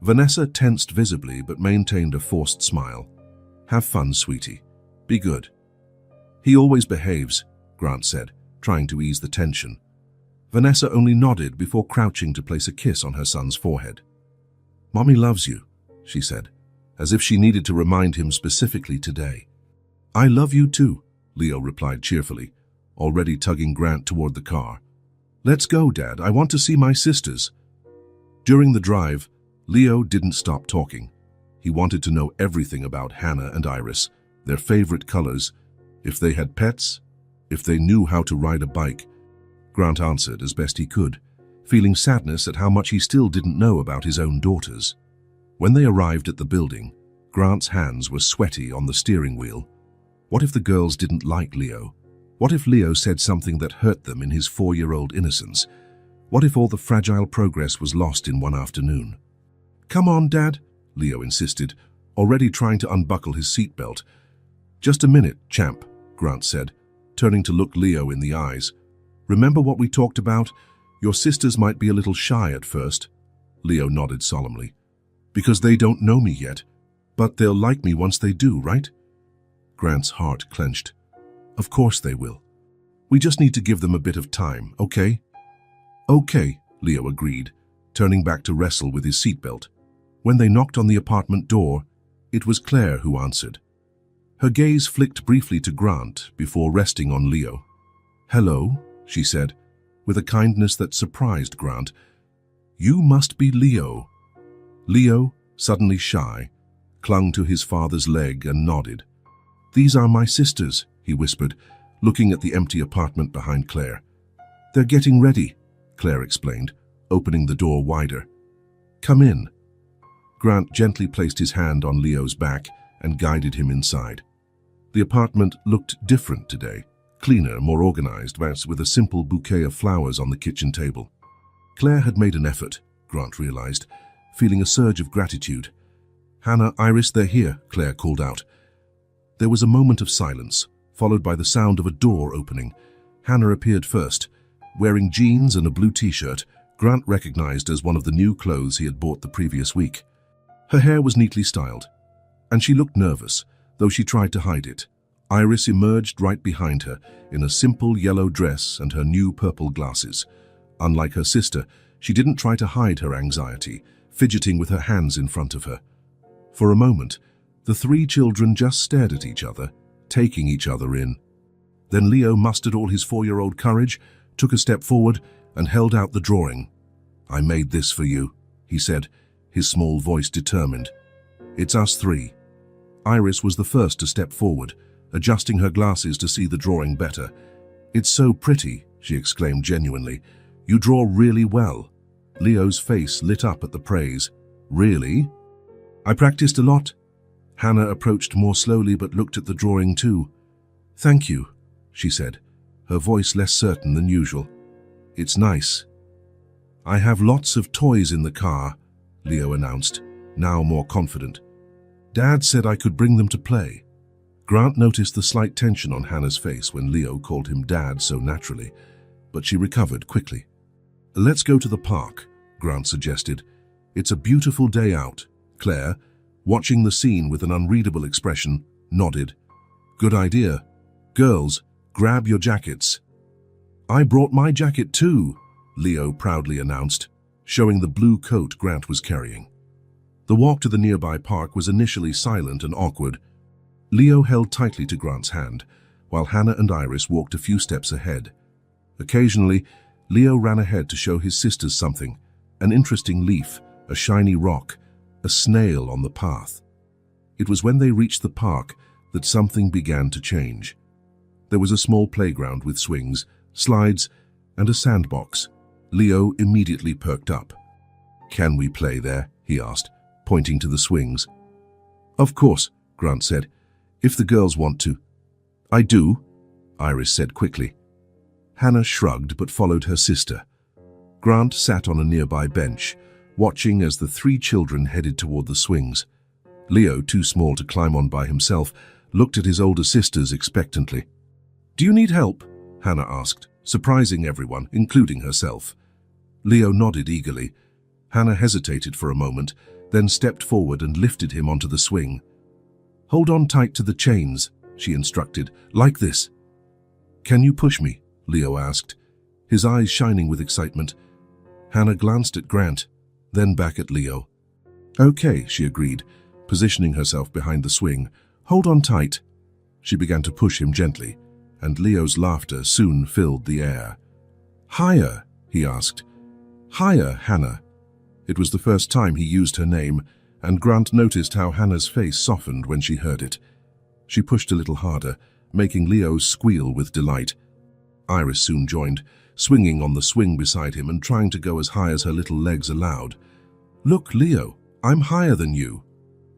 Vanessa tensed visibly but maintained a forced smile. "Have fun, sweetie. Be good." "He always behaves," Grant said, trying to ease the tension. Vanessa only nodded before crouching to place a kiss on her son's forehead. "Mommy loves you," she said, as if she needed to remind him specifically today. "I love you too," Leo replied cheerfully, already tugging Grant toward the car. "Let's go, Dad. I want to see my sisters." During the drive, Leo didn't stop talking. He wanted to know everything about Hannah and Iris, their favorite colors, if they had pets, if they knew how to ride a bike. Grant answered as best he could, feeling sadness at how much he still didn't know about his own daughters. When they arrived at the building, Grant's hands were sweaty on the steering wheel. What if the girls didn't like Leo? What if Leo said something that hurt them in his 4-year-old innocence? What if all the fragile progress was lost in one afternoon? "Come on, Dad," Leo insisted, already trying to unbuckle his seatbelt. "Just a minute, champ," Grant said, turning to look Leo in the eyes. "Remember what we talked about? Your sisters might be a little shy at first." Leo nodded solemnly. "Because they don't know me yet. But they'll like me once they do, right?" Grant's heart clenched. "Of course they will. We just need to give them a bit of time, okay?" "Okay," Leo agreed, turning back to wrestle with his seatbelt. When they knocked on the apartment door, it was Claire who answered. Her gaze flicked briefly to Grant before resting on Leo. "Hello," she said, with a kindness that surprised Grant. "You must be Leo." Leo, suddenly shy, clung to his father's leg and nodded. "These are my sisters," he whispered, looking at the empty apartment behind Claire. "They're getting ready," Claire explained, opening the door wider. "Come in." Grant gently placed his hand on Leo's back and guided him inside. The apartment looked different today, cleaner, more organized, with a simple bouquet of flowers on the kitchen table. Claire had made an effort, Grant realized, feeling a surge of gratitude. "Hannah, Iris, they're here," Claire called out. There was a moment of silence, followed by the sound of a door opening. Hannah appeared first. Wearing jeans and a blue t-shirt, Grant recognized as one of the new clothes he had bought the previous week. Her hair was neatly styled, and she looked nervous, though she tried to hide it. Iris emerged right behind her in a simple yellow dress and her new purple glasses. Unlike her sister, she didn't try to hide her anxiety, fidgeting with her hands in front of her. For a moment, the three children just stared at each other, taking each other in. Then Leo mustered all his 4-year-old courage, took a step forward, and held out the drawing. "I made this for you," he said, his small voice determined. "It's us three." Iris was the first to step forward, adjusting her glasses to see the drawing better. "It's so pretty," she exclaimed genuinely. "You draw really well." Leo's face lit up at the praise. "Really?" "I practiced a lot." Hannah approached more slowly but looked at the drawing too. "Thank you," she said, her voice less certain than usual. "It's nice." "I have lots of toys in the car," Leo announced, now more confident. "Dad said I could bring them to play." Grant noticed the slight tension on Hannah's face when Leo called him Dad so naturally, but she recovered quickly. "Let's go to the park," Grant suggested. "It's a beautiful day out." Claire, watching the scene with an unreadable expression, nodded. "Good idea. Girls, grab your jackets." "I brought my jacket too," Leo proudly announced, showing the blue coat Grant was carrying. The walk to the nearby park was initially silent and awkward. Leo held tightly to Grant's hand, while Hannah and Iris walked a few steps ahead. Occasionally, Leo ran ahead to show his sisters something, an interesting leaf, a shiny rock, a snail on the path. It was when they reached the park that something began to change. There was a small playground with swings, slides, and a sandbox. Leo immediately perked up. "Can we play there?" he asked, pointing to the swings. "Of course," Grant said, "if the girls want to." "I do," Iris said quickly. Hannah shrugged but followed her sister. Grant sat on a nearby bench, watching as the three children headed toward the swings. Leo, too small to climb on by himself, looked at his older sisters expectantly. "Do you need help?" Hannah asked, surprising everyone, including herself. Leo nodded eagerly. Hannah hesitated for a moment, then stepped forward and lifted him onto the swing. "Hold on tight to the chains," she instructed, "like this." "Can you push me?" Leo asked, his eyes shining with excitement. Hannah glanced at Grant, then back at Leo. "Okay," she agreed, positioning herself behind the swing. "Hold on tight." She began to push him gently, and Leo's laughter soon filled the air. "Higher," he asked. "Higher, Hannah." It was the first time he used her name, and Grant noticed how Hannah's face softened when she heard it. She pushed a little harder, making Leo squeal with delight. Iris soon joined, swinging on the swing beside him and trying to go as high as her little legs allowed. "Look, Leo, I'm higher than you."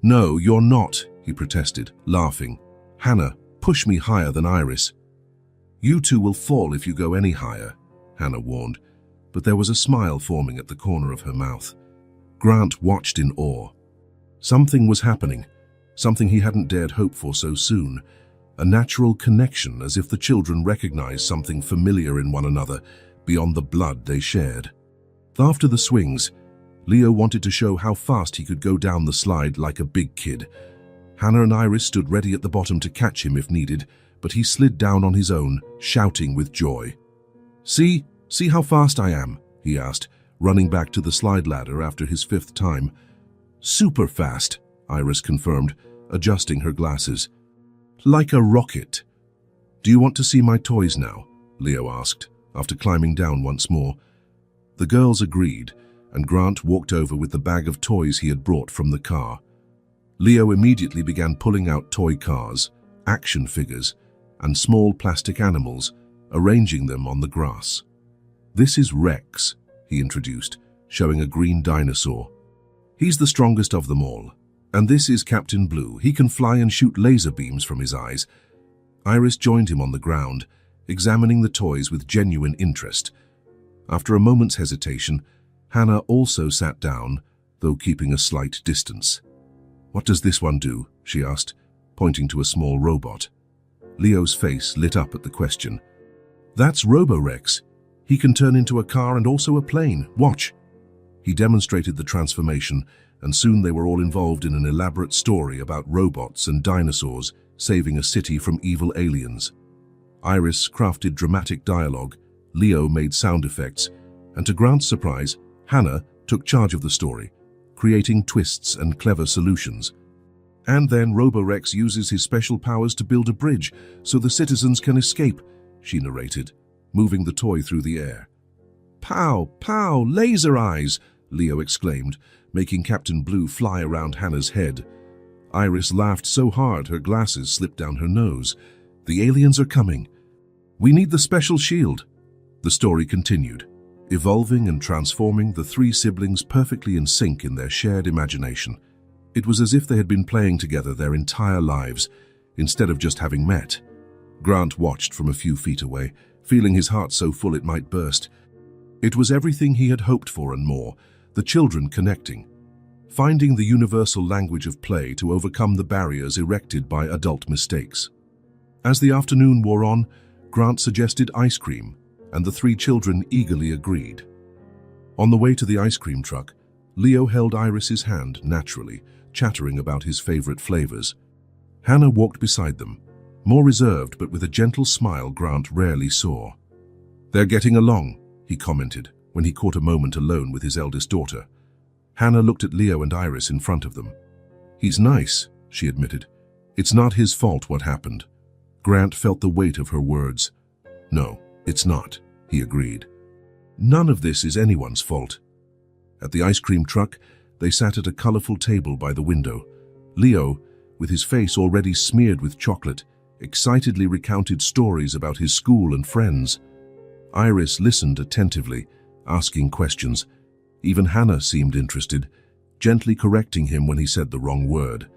"No, you're not," he protested, laughing. "Hannah, push me higher than Iris." "You two will fall if you go any higher," Hannah warned, but there was a smile forming at the corner of her mouth. Grant watched in awe. Something was happening, something he hadn't dared hope for so soon. A natural connection, as if the children recognized something familiar in one another, beyond the blood they shared. After the swings, Leo wanted to show how fast he could go down the slide like a big kid. Hannah and Iris stood ready at the bottom to catch him if needed, but he slid down on his own, shouting with joy. See how fast I am?" he asked, running back to the slide ladder after his fifth time. "Super fast," Iris confirmed, adjusting her glasses. "Like a rocket." "Do you want to see my toys now?" Leo asked, after climbing down once more. The girls agreed, and Grant walked over with the bag of toys he had brought from the car. Leo immediately began pulling out toy cars, action figures, and small plastic animals, arranging them on the grass. "This is Rex," he introduced, showing a green dinosaur. "He's the strongest of them all. And this is Captain Blue. He can fly and shoot laser beams from his eyes." Iris joined him on the ground, examining the toys with genuine interest. After a moment's hesitation, Hannah also sat down, though keeping a slight distance. "What does this one do?" she asked, pointing to a small robot. Leo's face lit up at the question. "That's Robo-Rex. He can turn into a car and also a plane. Watch." He demonstrated the transformation, and soon they were all involved in an elaborate story about robots and dinosaurs saving a city from evil aliens. Iris crafted dramatic dialogue, Leo made sound effects, and to Grant's surprise, Hannah took charge of the story, creating twists and clever solutions. "And then Robo-Rex uses his special powers to build a bridge so the citizens can escape," she narrated, moving the toy through the air. "Pow, pow, laser eyes!" Leo exclaimed, making Captain Blue fly around Hannah's head. Iris laughed so hard her glasses slipped down her nose. "The aliens are coming. We need the special shield." The story continued, evolving and transforming, the three siblings perfectly in sync in their shared imagination. It was as if they had been playing together their entire lives, instead of just having met. Grant watched from a few feet away, feeling his heart so full it might burst. It was everything he had hoped for and more, the children connecting, finding the universal language of play to overcome the barriers erected by adult mistakes. As the afternoon wore on, Grant suggested ice cream, and the three children eagerly agreed. On the way to the ice cream truck, Leo held Iris's hand naturally, chattering about his favorite flavors. Hannah walked beside them, more reserved but with a gentle smile Grant rarely saw. "They're getting along," he commented, when he caught a moment alone with his eldest daughter. Hannah looked at Leo and Iris in front of them. "He's nice," she admitted. "It's not his fault what happened." Grant felt the weight of her words. "No, it's not," he agreed. "None of this is anyone's fault." At the ice cream truck, they sat at a colorful table by the window. Leo, with his face already smeared with chocolate, excitedly recounted stories about his school and friends. Iris listened attentively, asking questions. Even Hannah seemed interested, gently correcting him when he said the wrong word.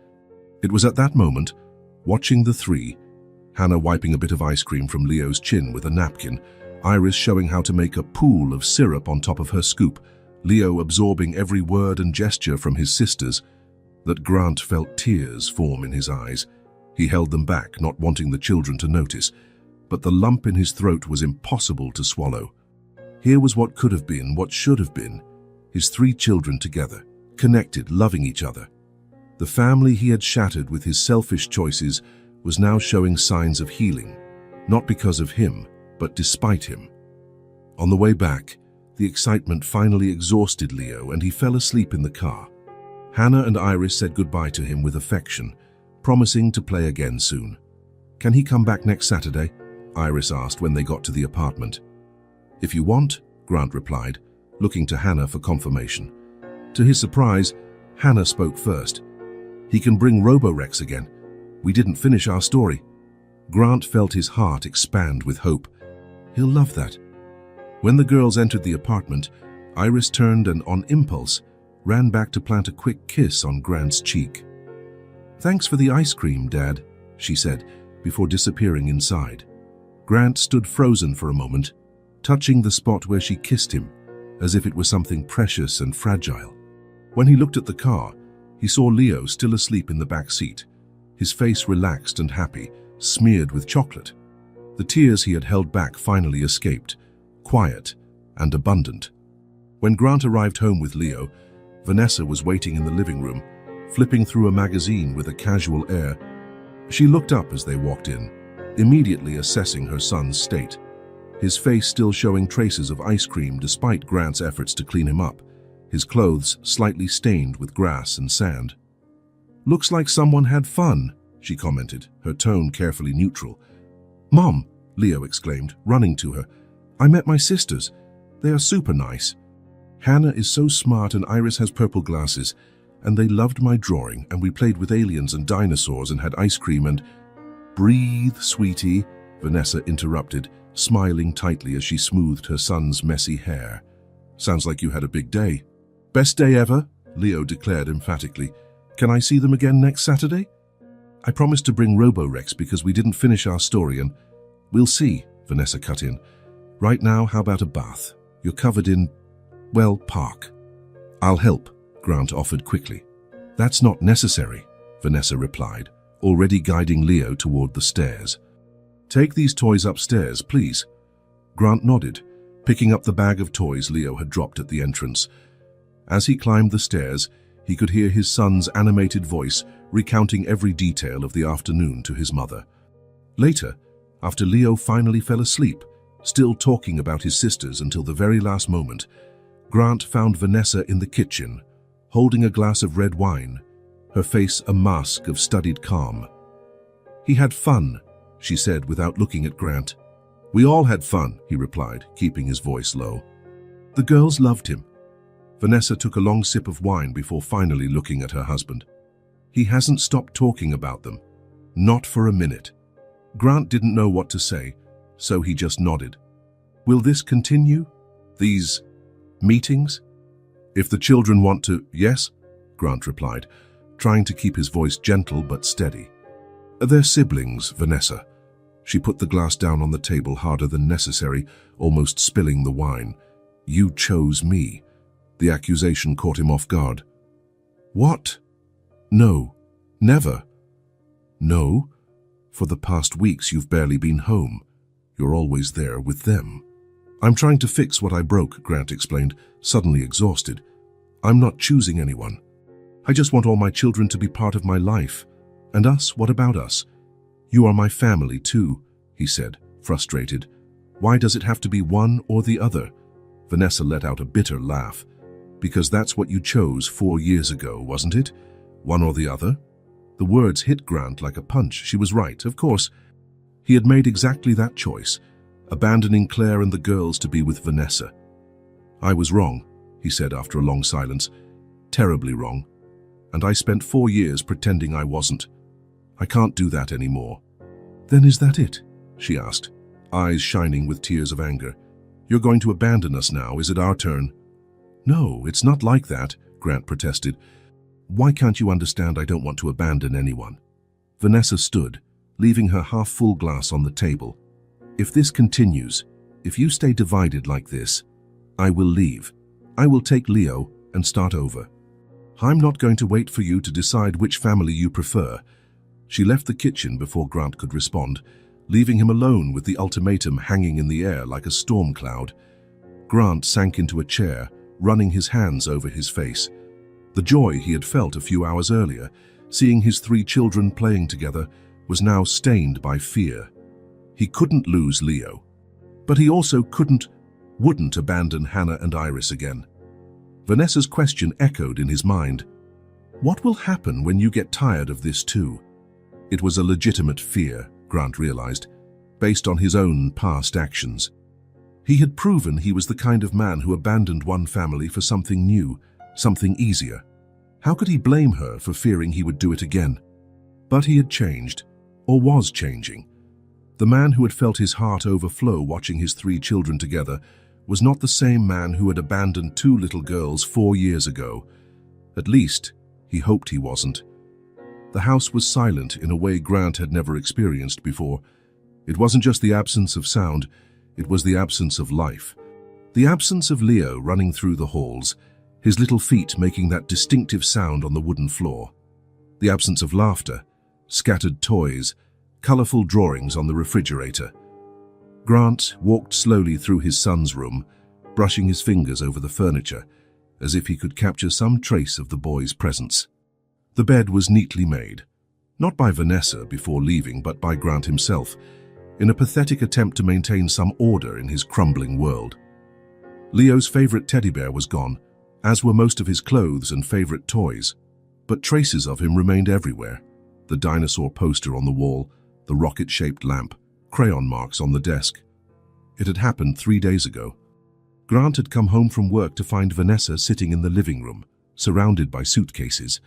It was at that moment, watching the three, Hannah wiping a bit of ice cream from Leo's chin with a napkin, Iris showing how to make a pool of syrup on top of her scoop, Leo absorbing every word and gesture from his sisters, that Grant felt tears form in his eyes. He held them back, not wanting the children to notice, but the lump in his throat was impossible to swallow. Here was what could have been, what should have been, his 3 children together, connected, loving each other. The family he had shattered with his selfish choices was now showing signs of healing, not because of him, but despite him. On the way back, the excitement finally exhausted Leo and he fell asleep in the car. Hannah and Iris said goodbye to him with affection, promising to play again soon. "Can he come back next Saturday?" Iris asked when they got to the apartment. "If you want," Grant replied, looking to Hannah for confirmation. To his surprise, Hannah spoke first. "He can bring Roborex again. We didn't finish our story." Grant felt his heart expand with hope. He'll love that. When the girls entered the apartment, Iris turned and, on impulse, ran back to plant a quick kiss on Grant's cheek. "Thanks for the ice cream, Dad," she said, before disappearing inside. Grant stood frozen for a moment, touching the spot where she kissed him, as if it was something precious and fragile. When he looked at the car, he saw Leo still asleep in the back seat, his face relaxed and happy, smeared with chocolate. The tears he had held back finally escaped, quiet and abundant. When Grant arrived home with Leo, Vanessa was waiting in the living room, flipping through a magazine with a casual air. She looked up as they walked in, immediately assessing her son's state. His face still showing traces of ice cream despite Grant's efforts to clean him up, his clothes slightly stained with grass and sand. "Looks like someone had fun," she commented, her tone carefully neutral. "Mom," Leo exclaimed, running to her. "I met my sisters. They are super nice. Hannah is so smart and Iris has purple glasses, and they loved my drawing, and we played with aliens and dinosaurs and had ice cream and—" "Breathe, sweetie," Vanessa interrupted, smiling tightly as she smoothed her son's messy hair. "Sounds like you had a big day." "Best day ever," Leo declared emphatically. "Can I see them again next Saturday?" "I promised to bring Roborex because we didn't finish our story and—" "We'll see," Vanessa cut in. "Right now, how about a bath? You're covered in, well, park." "I'll help," Grant offered quickly. "That's not necessary," Vanessa replied, already guiding Leo toward the stairs. "Take these toys upstairs, please." Grant nodded, picking up the bag of toys Leo had dropped at the entrance. As he climbed the stairs, he could hear his son's animated voice recounting every detail of the afternoon to his mother. Later, after Leo finally fell asleep, still talking about his sisters until the very last moment, Grant found Vanessa in the kitchen, holding a glass of red wine, her face a mask of studied calm. "He had fun," she said without looking at Grant. "We all had fun," he replied, keeping his voice low. "The girls loved him." Vanessa took a long sip of wine before finally looking at her husband. "He hasn't stopped talking about them. Not for a minute." Grant didn't know what to say, so he just nodded. "Will this continue? These meetings?" "If the children want to, yes," Grant replied, trying to keep his voice gentle but steady. "They're siblings, Vanessa." She put the glass down on the table harder than necessary, almost spilling the wine. "You chose me." The accusation caught him off guard. "What?" "No, never." "No? For the past weeks you've barely been home. You're always there with them." "I'm trying to fix what I broke," Grant explained, suddenly exhausted. "I'm not choosing anyone. I just want all my children to be part of my life. And us, what about us? You are my family too," he said, frustrated. "Why does it have to be one or the other?" Vanessa let out a bitter laugh. "Because that's what you chose 4 years ago, wasn't it? One or the other?" The words hit Grant like a punch. She was right, of course. He had made exactly that choice, abandoning Claire and the girls to be with Vanessa. "I was wrong," he said after a long silence. "Terribly wrong. And I spent 4 years pretending I wasn't. I can't do that anymore." "Then is that it?" she asked, eyes shining with tears of anger. "You're going to abandon us now, is it our turn?" "No, it's not like that," Grant protested. "Why can't you understand I don't want to abandon anyone?" Vanessa stood, leaving her half-full glass on the table. "If this continues, if you stay divided like this, I will leave. I will take Leo and start over. I'm not going to wait for you to decide which family you prefer." She left the kitchen before Grant could respond, leaving him alone with the ultimatum hanging in the air like a storm cloud. Grant sank into a chair, running his hands over his face. The joy he had felt a few hours earlier, seeing his 3 children playing together, was now stained by fear. He couldn't lose Leo, but he also wouldn't abandon Hannah and Iris again. Vanessa's question echoed in his mind. What will happen when you get tired of this too? It was a legitimate fear, Grant realized, based on his own past actions. He had proven he was the kind of man who abandoned one family for something new, something easier. How could he blame her for fearing he would do it again? But he had changed, or was changing. The man who had felt his heart overflow watching his 3 children together was not the same man who had abandoned 2 little girls 4 years ago. At least, he hoped he wasn't. The house was silent in a way Grant had never experienced before. It wasn't just the absence of sound, it was the absence of life. The absence of Leo running through the halls, his little feet making that distinctive sound on the wooden floor. The absence of laughter, scattered toys, colorful drawings on the refrigerator. Grant walked slowly through his son's room, brushing his fingers over the furniture, as if he could capture some trace of the boy's presence. The bed was neatly made, not by Vanessa before leaving, but by Grant himself, in a pathetic attempt to maintain some order in his crumbling world. Leo's favorite teddy bear was gone, as were most of his clothes and favorite toys, but traces of him remained everywhere. The dinosaur poster on the wall, the rocket-shaped lamp, crayon marks on the desk. It had happened 3 days ago. Grant had come home from work to find Vanessa sitting in the living room, surrounded by suitcases.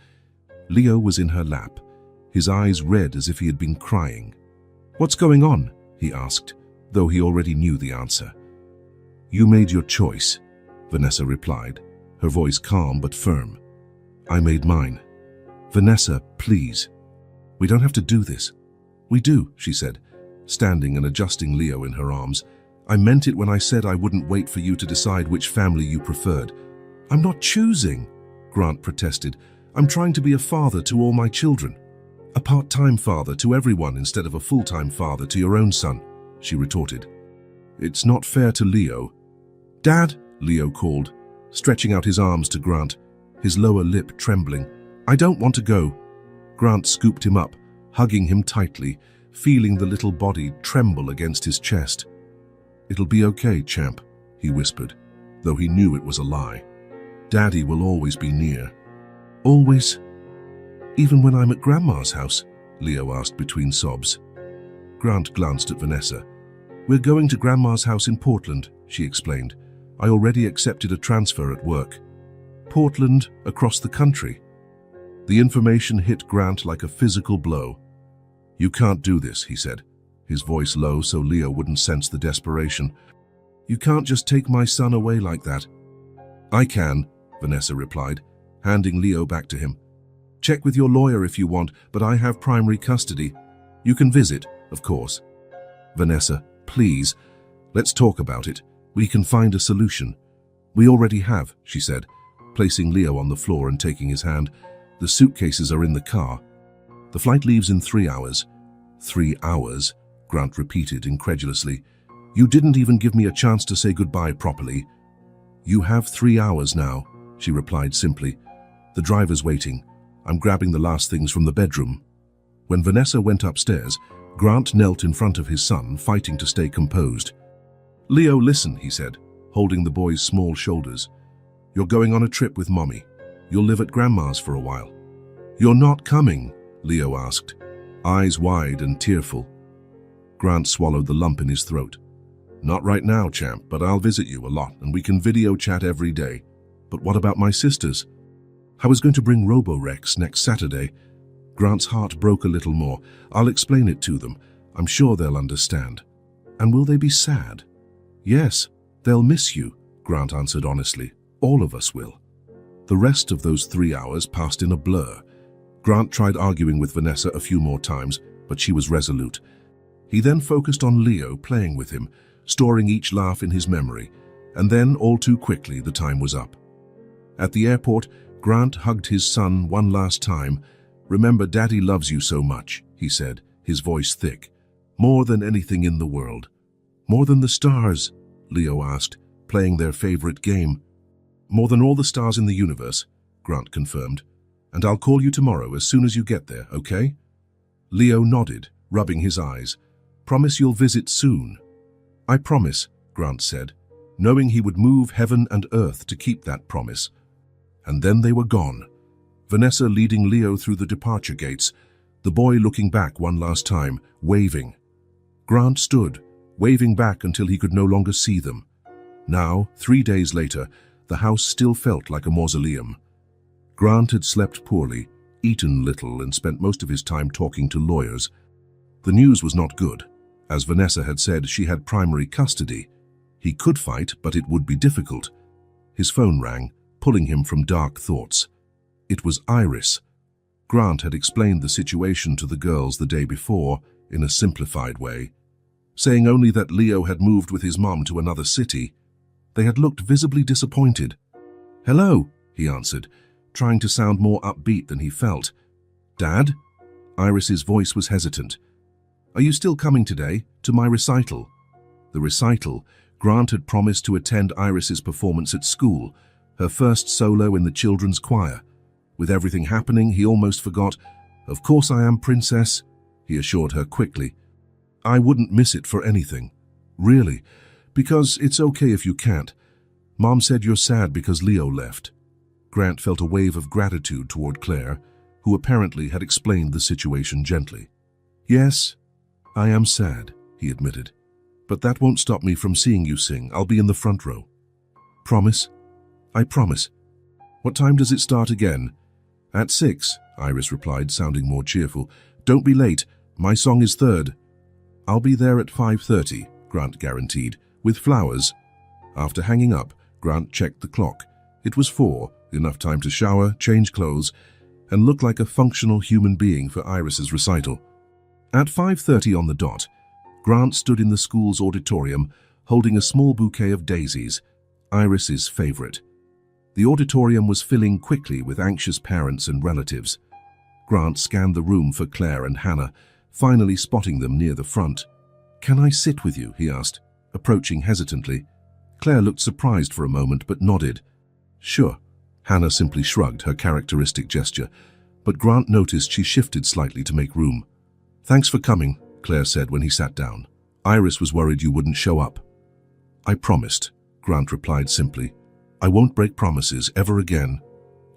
Leo was in her lap, his eyes red as if he had been crying. "What's going on?" he asked, though he already knew the answer. "You made your choice," Vanessa replied, her voice calm but firm. "I made mine." "Vanessa, please. We don't have to do this." "We do," she said, standing and adjusting Leo in her arms. "I meant it when I said I wouldn't wait for you to decide which family you preferred." "I'm not choosing," Grant protested. "I'm trying to be a father to all my children. A part-time father to everyone instead of a full-time father to your own son," she retorted. "It's not fair to Leo." "Dad," Leo called, stretching out his arms to Grant, his lower lip trembling. "I don't want to go." Grant scooped him up, hugging him tightly, feeling the little body tremble against his chest. "It'll be okay, champ," he whispered, though he knew it was a lie. "Daddy will always be near." "Always? Even when I'm at Grandma's house?" Leo asked between sobs. Grant glanced at Vanessa. "We're going to Grandma's house in Portland," she explained. "I already accepted a transfer at work." "Portland, across the country?" The information hit Grant like a physical blow. "You can't do this," he said, his voice low so Leo wouldn't sense the desperation. "You can't just take my son away like that." "I can," Vanessa replied, handing Leo back to him. "Check with your lawyer if you want, but I have primary custody. You can visit, of course." "Vanessa, please, let's talk about it. We can find a solution." "We already have," she said, placing Leo on the floor and taking his hand. "The suitcases are in the car. The flight leaves in 3 hours. 3 hours, Grant repeated incredulously. "You didn't even give me a chance to say goodbye properly." "You have 3 hours now," she replied simply. "The driver's waiting. I'm grabbing the last things from the bedroom." When Vanessa went upstairs, Grant knelt in front of his son, fighting to stay composed. "Leo, listen," he said, holding the boy's small shoulders. "You're going on a trip with Mommy. You'll live at Grandma's for a while." "You're not coming?" Leo asked, eyes wide and tearful. Grant swallowed the lump in his throat. "Not right now, champ, but I'll visit you a lot and we can video chat every day. But what about my sisters?" "I was going to bring Robo-Rex next Saturday." Grant's heart broke a little more. "I'll explain it to them. I'm sure they'll understand." "And will they be sad?" "Yes, they'll miss you," Grant answered honestly. "All of us will." The rest of those 3 hours passed in a blur. Grant tried arguing with Vanessa a few more times, but she was resolute. He then focused on Leo playing with him, storing each laugh in his memory, and then, all too quickly, the time was up. At the airport, Grant hugged his son one last time. "Remember, Daddy loves you so much," he said, his voice thick. "More than anything in the world." "More than the stars?" Leo asked, playing their favorite game. "More than all the stars in the universe," Grant confirmed. "And I'll call you tomorrow as soon as you get there, okay?" Leo nodded, rubbing his eyes. "Promise you'll visit soon." "I promise," Grant said, knowing he would move heaven and earth to keep that promise. And then they were gone. Vanessa leading Leo through the departure gates, the boy looking back one last time, waving. Grant stood, waving back until he could no longer see them. Now, 3 days later, the house still felt like a mausoleum. Grant had slept poorly, eaten little, and spent most of his time talking to lawyers. The news was not good. As Vanessa had said, she had primary custody. He could fight, but it would be difficult. His phone rang, pulling him from dark thoughts. It was Iris. Grant had explained the situation to the girls the day before, in a simplified way, saying only that Leo had moved with his mom to another city. They had looked visibly disappointed. "Hello," he answered, trying to sound more upbeat than he felt. "Dad?" Iris's voice was hesitant. "Are you still coming today, to my recital?" The recital. Grant had promised to attend Iris's performance at school, her first solo in the children's choir. With everything happening, he almost forgot. "Of course I am, Princess," he assured her quickly. "I wouldn't miss it for anything. Really. Because it's okay if you can't. Mom said you're sad because Leo left." Grant felt a wave of gratitude toward Claire, who apparently had explained the situation gently. "Yes, I am sad," he admitted. "But that won't stop me from seeing you sing. I'll be in the front row." "Promise?" "I promise." "What time does it start again?" "At 6, Iris replied, sounding more cheerful. "Don't be late. My song is third." "I'll be there at 5:30, Grant guaranteed, "with flowers." After hanging up, Grant checked the clock. It was 4, enough time to shower, change clothes, and look like a functional human being for Iris's recital. At 5:30 on the dot, Grant stood in the school's auditorium, holding a small bouquet of daisies, Iris's favorite. The auditorium was filling quickly with anxious parents and relatives. Grant scanned the room for Claire and Hannah, finally spotting them near the front. "Can I sit with you?" he asked, approaching hesitantly. Claire looked surprised for a moment but nodded. "Sure." Hannah simply shrugged, her characteristic gesture, but Grant noticed she shifted slightly to make room. "Thanks for coming," Claire said when he sat down. "Iris was worried you wouldn't show up." "I promised," Grant replied simply. "I won't break promises ever again."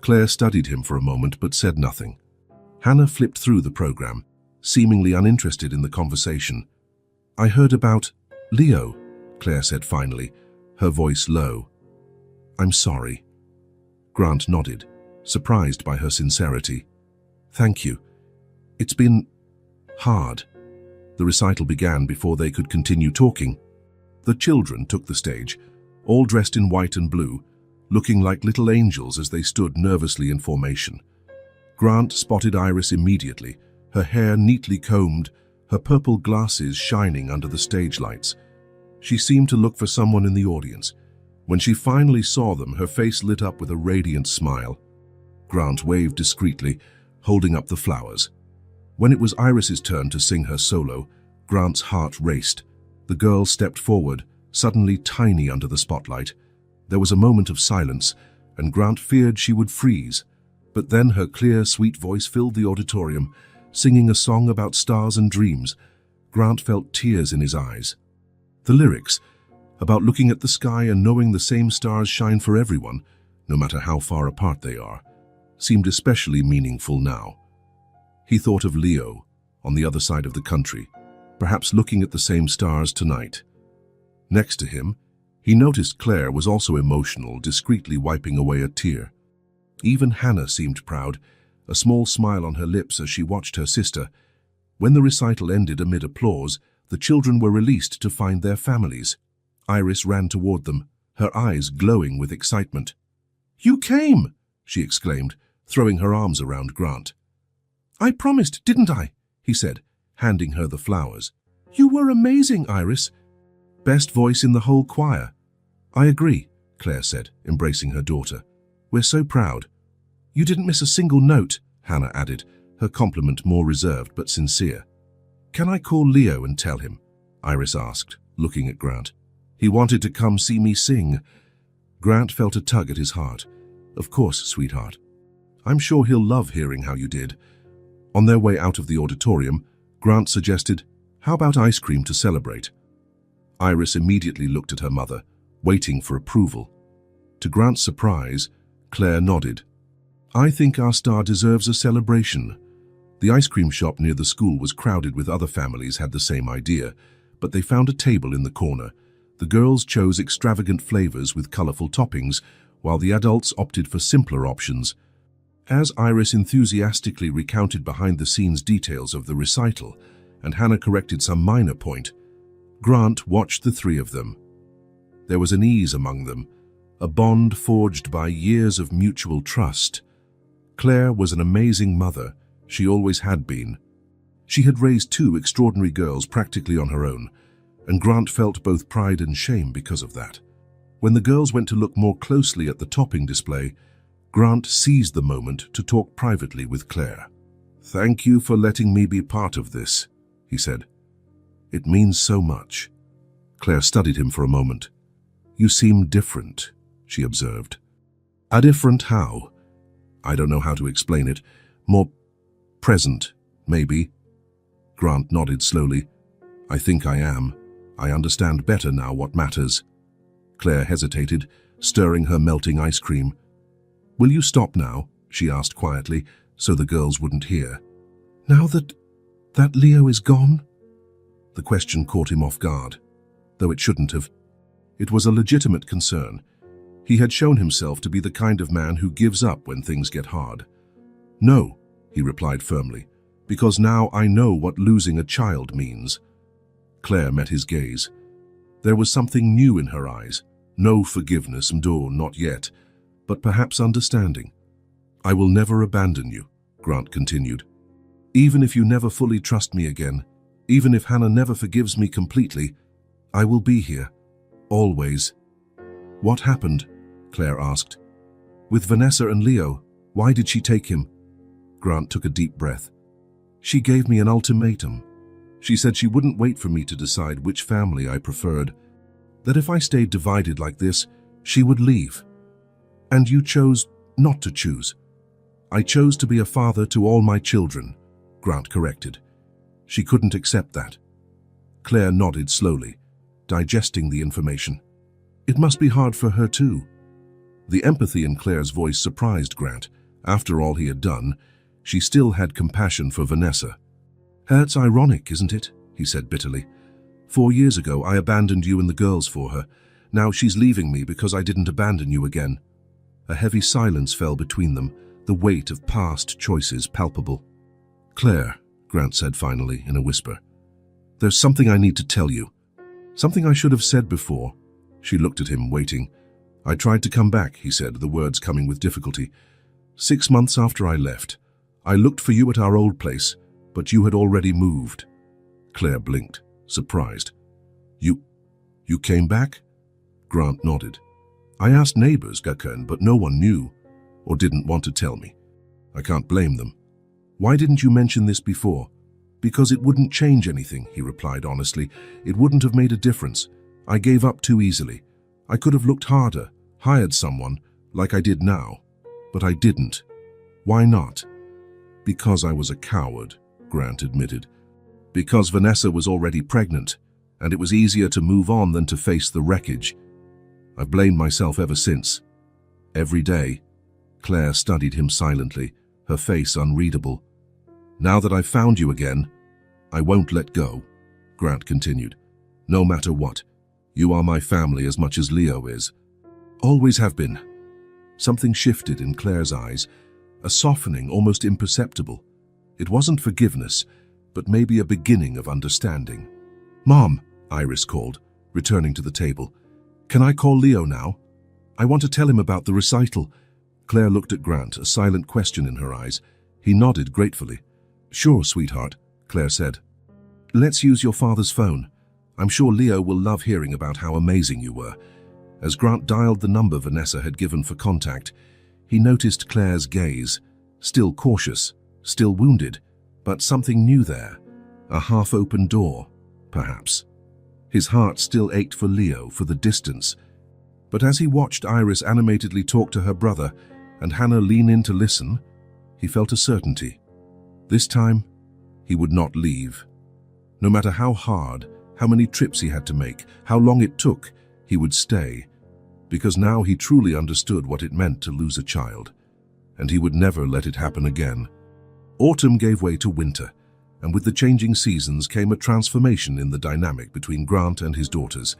Claire studied him for a moment but said nothing. Hannah flipped through the program, seemingly uninterested in the conversation. "I heard about Leo," Claire said finally, her voice low. "I'm sorry." Grant nodded, surprised by her sincerity. "Thank you. It's been hard." The recital began before they could continue talking. The children took the stage, all dressed in white and blue, looking like little angels as they stood nervously in formation. Grant spotted Iris immediately, her hair neatly combed, her purple glasses shining under the stage lights. She seemed to look for someone in the audience. When she finally saw them, her face lit up with a radiant smile. Grant waved discreetly, holding up the flowers. When it was Iris's turn to sing her solo, Grant's heart raced. The girl stepped forward, suddenly tiny under the spotlight. There was a moment of silence, and Grant feared she would freeze. But then her clear, sweet voice filled the auditorium, singing a song about stars and dreams. Grant felt tears in his eyes. The lyrics, about looking at the sky and knowing the same stars shine for everyone, no matter how far apart they are, seemed especially meaningful now. He thought of Leo, on the other side of the country, perhaps looking at the same stars tonight. Next to him, he noticed Claire was also emotional, discreetly wiping away a tear. Even Hannah seemed proud, a small smile on her lips as she watched her sister. When the recital ended amid applause, the children were released to find their families. Iris ran toward them, her eyes glowing with excitement. "You came!" she exclaimed, throwing her arms around Grant. "I promised, didn't I?" he said, handing her the flowers. "You were amazing, Iris. Best voice in the whole choir." "I agree," Claire said, embracing her daughter. "We're so proud." "You didn't miss a single note," Hannah added, her compliment more reserved but sincere. "Can I call Leo and tell him?" Iris asked, looking at Grant. "He wanted to come see me sing." Grant felt a tug at his heart. "Of course, sweetheart. I'm sure he'll love hearing how you did." On their way out of the auditorium, Grant suggested, "How about ice cream to celebrate?" Iris immediately looked at her mother, waiting for approval. To Grant's surprise, Claire nodded. "I think our star deserves a celebration." The ice cream shop near the school was crowded with other families had the same idea, but they found a table in the corner. The girls chose extravagant flavors with colorful toppings, while the adults opted for simpler options. As Iris enthusiastically recounted behind-the-scenes details of the recital, and Hannah corrected some minor point, Grant watched the three of them. There was an ease among them, a bond forged by years of mutual trust. Claire was an amazing mother. She always had been. She had raised two extraordinary girls practically on her own, and Grant felt both pride and shame because of that. When the girls went to look more closely at the topping display, Grant seized the moment to talk privately with Claire. "Thank you for letting me be part of this," he said. "It means so much." Claire studied him for a moment. "You seem different," she observed. "Different how?" "I don't know how to explain it. More present, maybe." Grant nodded slowly. "I think I am. I understand better now what matters." Claire hesitated, stirring her melting ice cream. "Will you stop now?" she asked quietly, so the girls wouldn't hear. "Now that Leo is gone?" The question caught him off guard, though it shouldn't have. It was a legitimate concern. He had shown himself to be the kind of man who gives up when things get hard. "No," he replied firmly, "because now I know what losing a child means." Claire met his gaze. There was something new in her eyes. No forgiveness, no, not yet, but perhaps understanding. "I will never abandon you," Grant continued. "Even if you never fully trust me again, even if Hannah never forgives me completely, I will be here. Always." "What happened?" Claire asked. "With Vanessa and Leo, why did she take him?" Grant took a deep breath. "She gave me an ultimatum. She said she wouldn't wait for me to decide which family I preferred, that if I stayed divided like this, she would leave. And you chose not to choose." "I chose to be a father to all my children," Grant corrected. "She couldn't accept that." Claire nodded slowly, digesting the information. "It must be hard for her too." The empathy in Claire's voice surprised Grant. After all he had done, she still had compassion for Vanessa. "It's ironic, isn't it?" he said bitterly. 4 years ago, I abandoned you and the girls for her. Now she's leaving me because I didn't abandon you again." A heavy silence fell between them, the weight of past choices palpable. "Claire," Grant said finally in a whisper, "there's something I need to tell you. Something I should have said before." She looked at him, waiting. "I tried to come back," he said, the words coming with difficulty. 6 months after I left, I looked for you at our old place, but you had already moved." Claire blinked, surprised. You came back?" Grant nodded. "I asked neighbors, Gakern, but no one knew, or didn't want to tell me. I can't blame them." "Why didn't you mention this before?" "Because it wouldn't change anything," he replied honestly. "It wouldn't have made a difference. I gave up too easily. I could have looked harder, hired someone, like I did now. But I didn't." "Why not?" "Because I was a coward," Grant admitted. "Because Vanessa was already pregnant, and it was easier to move on than to face the wreckage. I've blamed myself ever since. Every day." Claire studied him silently, her face unreadable. "Now that I've found you again, I won't let go," Grant continued. "No matter what, you are my family as much as Leo is. Always have been." Something shifted in Claire's eyes, a softening almost imperceptible. It wasn't forgiveness, but maybe a beginning of understanding. "Mom," Iris called, returning to the table. "Can I call Leo now? I want to tell him about the recital." Claire looked at Grant, a silent question in her eyes. He nodded gratefully. "Sure, sweetheart," Claire said. Let's use your father's phone. I'm sure Leo will love hearing about how amazing you were. As Grant dialed the number Vanessa had given for contact, he noticed Claire's gaze, still cautious, still wounded, but something new there. A half-open door, perhaps. His heart still ached for Leo, for the distance. But as he watched Iris animatedly talk to her brother and Hannah lean in to listen, he felt a certainty. This time, he would not leave. No matter how hard, how many trips he had to make, how long it took, he would stay. Because now he truly understood what it meant to lose a child. And he would never let it happen again. Autumn gave way to winter, and with the changing seasons came a transformation in the dynamic between Grant and his daughters.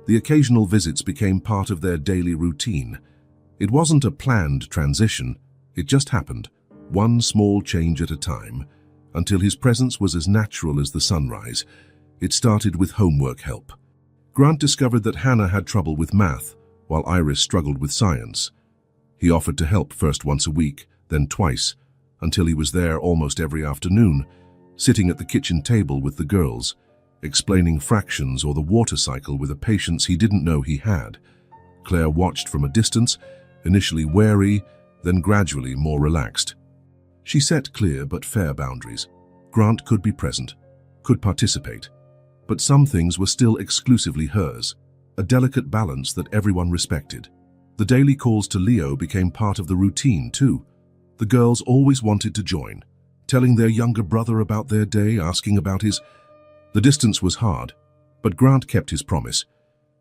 The occasional visits became part of their daily routine. It wasn't a planned transition, it just happened, one small change at a time, until his presence was as natural as the sunrise. It started with homework help. Grant discovered that Hannah had trouble with math, while Iris struggled with science. He offered to help first once a week, then twice, until he was there almost every afternoon, sitting at the kitchen table with the girls, explaining fractions or the water cycle with a patience he didn't know he had. Claire watched from a distance, initially wary, then gradually more relaxed. She set clear but fair boundaries. Grant could be present, could participate, but some things were still exclusively hers, a delicate balance that everyone respected. The daily calls to Leo became part of the routine too. The girls always wanted to join, telling their younger brother about their day, asking about his... The distance was hard, but Grant kept his promise.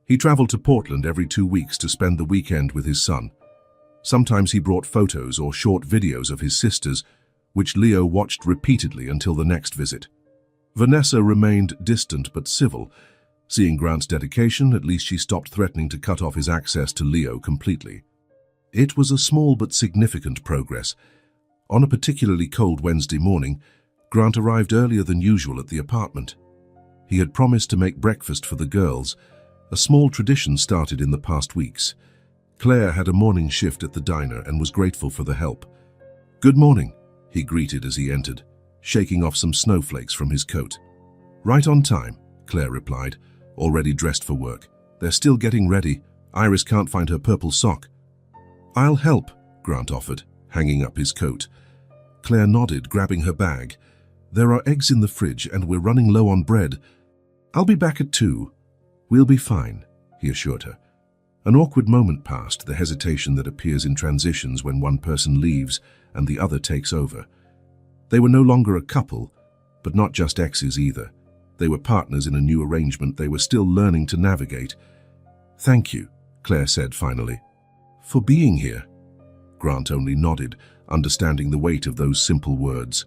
He traveled to Portland every 2 weeks to spend the weekend with his son. Sometimes he brought photos or short videos of his sisters, which Leo watched repeatedly until the next visit. Vanessa remained distant but civil. Seeing Grant's dedication, at least she stopped threatening to cut off his access to Leo completely. It was a small but significant progress. On a particularly cold Wednesday morning, Grant arrived earlier than usual at the apartment. He had promised to make breakfast for the girls. A small tradition started in the past weeks. Claire had a morning shift at the diner and was grateful for the help. "Good morning," he greeted as he entered, shaking off some snowflakes from his coat. "Right on time," Claire replied, already dressed for work. "They're still getting ready. Iris can't find her purple sock." "I'll help," Grant offered, hanging up his coat. Claire nodded, grabbing her bag. "There are eggs in the fridge and we're running low on bread. I'll be back at 2. We'll be fine," he assured her. An awkward moment passed, the hesitation that appears in transitions when one person leaves and the other takes over. They were no longer a couple, but not just exes either. They were partners in a new arrangement they were still learning to navigate. "Thank you," Claire said finally. "For being here." Grant only nodded, understanding the weight of those simple words.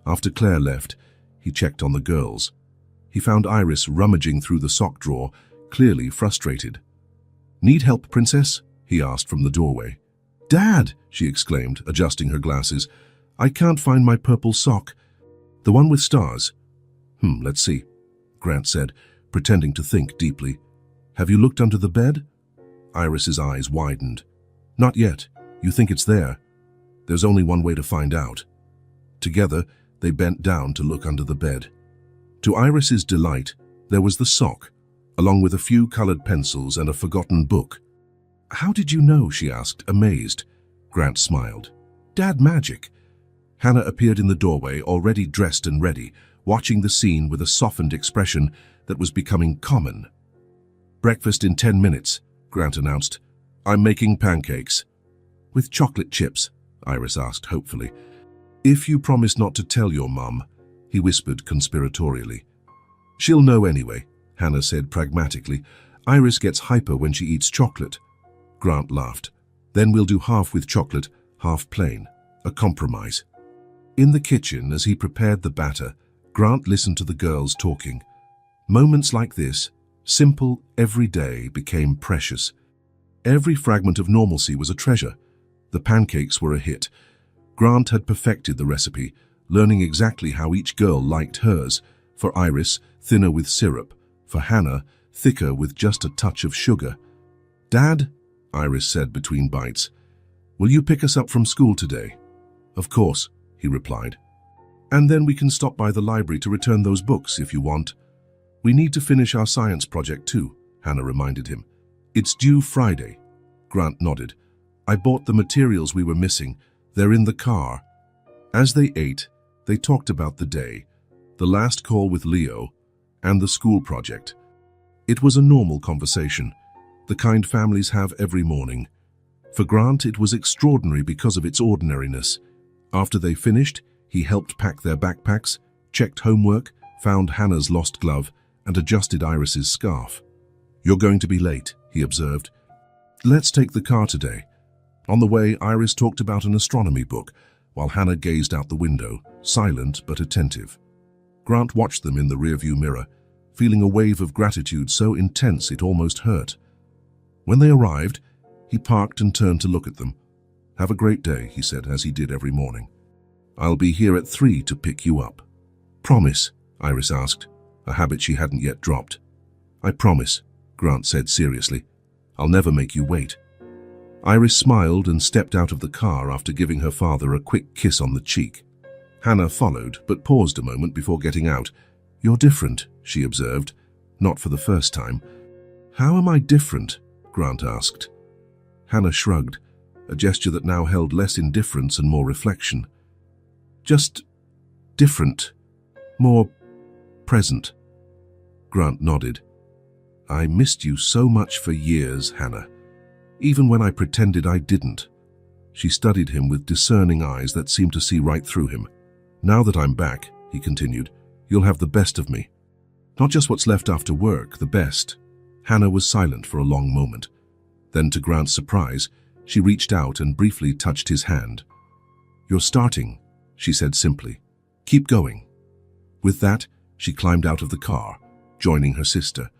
After Claire left, he checked on the girls. He found Iris rummaging through the sock drawer, clearly frustrated. "Need help, princess?" he asked from the doorway. "Dad!" she exclaimed, adjusting her glasses. "I can't find my purple sock. The one with stars." Let's see," Grant said, pretending to think deeply. "Have you looked under the bed?" Iris's eyes widened. "Not yet. You think it's there? There's only one way to find out." Together, they bent down to look under the bed. To Iris's delight, there was the sock, along with a few colored pencils and a forgotten book. "How did you know?" she asked, amazed. Grant smiled. "Dad magic." Hannah appeared in the doorway, already dressed and ready, watching the scene with a softened expression that was becoming common. "Breakfast in 10 minutes, Grant announced. "I'm making pancakes." "With chocolate chips?" Iris asked hopefully. "If you promise not to tell your mum," he whispered conspiratorially. "She'll know anyway," Hannah said pragmatically. "Iris gets hyper when she eats chocolate." Grant laughed. "Then we'll do half with chocolate, half plain. A compromise." In the kitchen, as he prepared the batter, Grant listened to the girls talking. Moments like this, simple, everyday, became precious. Every fragment of normalcy was a treasure. The pancakes were a hit. Grant had perfected the recipe, learning exactly how each girl liked hers. For Iris, thinner with syrup. For Hannah, thicker with just a touch of sugar. "Dad," Iris said between bites, "will you pick us up from school today?" "Of course," he replied. And then we can stop by the library to return those books if you want. We need to finish our science project too, Hannah reminded him. It's due Friday. Grant nodded. I bought the materials we were missing. They're in the car. As they ate, they talked about the day, the last call with Leo, and the school project. It was a normal conversation, the kind families have every morning. For Grant, it was extraordinary because of its ordinariness. After they finished, he helped pack their backpacks, checked homework, found Hannah's lost glove, and adjusted Iris's scarf. You're going to be late, he observed. Let's take the car today. On the way, Iris talked about an astronomy book, while Hannah gazed out the window, silent but attentive. Grant watched them in the rearview mirror, feeling a wave of gratitude so intense it almost hurt. When they arrived, he parked and turned to look at them. Have a great day, he said, as he did every morning. I'll be here at 3 to pick you up. Promise? Iris asked, a habit she hadn't yet dropped. I promise, Grant said seriously. I'll never make you wait. Iris smiled and stepped out of the car after giving her father a quick kiss on the cheek. Hannah followed, but paused a moment before getting out. You're different, she observed, not for the first time. How am I different? Grant asked. Hannah shrugged, a gesture that now held less indifference and more reflection. Just different, more present. Grant nodded. I missed you so much for years, Hannah, even when I pretended I didn't. She studied him with discerning eyes that seemed to see right through him. Now that I'm back, he continued, you'll have the best of me. Not just what's left after work, the best. Hannah was silent for a long moment. Then, to Grant's surprise, she reached out and briefly touched his hand. You're starting, she said simply. Keep going. With that, she climbed out of the car, joining her sister.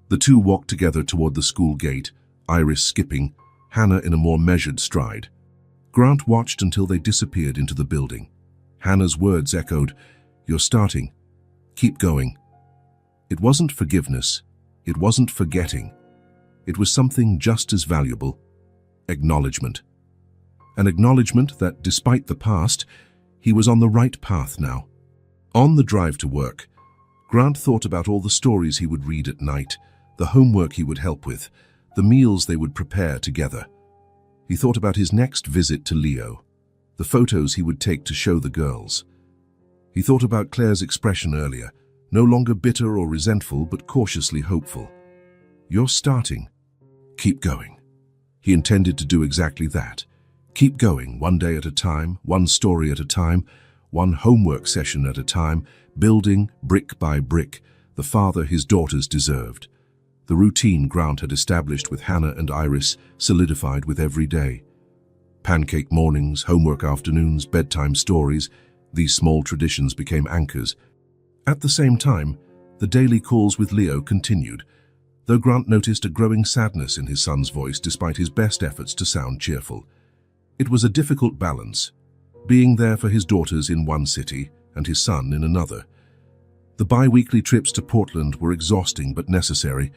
The two walked together toward the school gate, Iris skipping, Hannah in a more measured stride. Grant watched until they disappeared into the building. Hannah's words echoed, You're starting. Keep going. It wasn't forgiveness. It wasn't forgetting. It was something just as valuable. Acknowledgement. An acknowledgement that, despite the past, he was on the right path now. On the drive to work, Grant thought about all the stories he would read at night, the homework he would help with, the meals they would prepare together. He thought about his next visit to Leo, the photos he would take to show the girls. He thought about Claire's expression earlier, no longer bitter or resentful, but cautiously hopeful. You're starting. Keep going. He intended to do exactly that. Keep going, one day at a time, one story at a time, one homework session at a time, building, brick by brick, the father his daughters deserved. The routine Grant had established with Hannah and Iris solidified with every day. Pancake mornings, homework afternoons, bedtime stories, these small traditions became anchors. At the same time, the daily calls with Leo continued, though Grant noticed a growing sadness in his son's voice despite his best efforts to sound cheerful. It was a difficult balance, being there for his daughters in one city and his son in another. The bi-weekly trips to Portland were exhausting but necessary.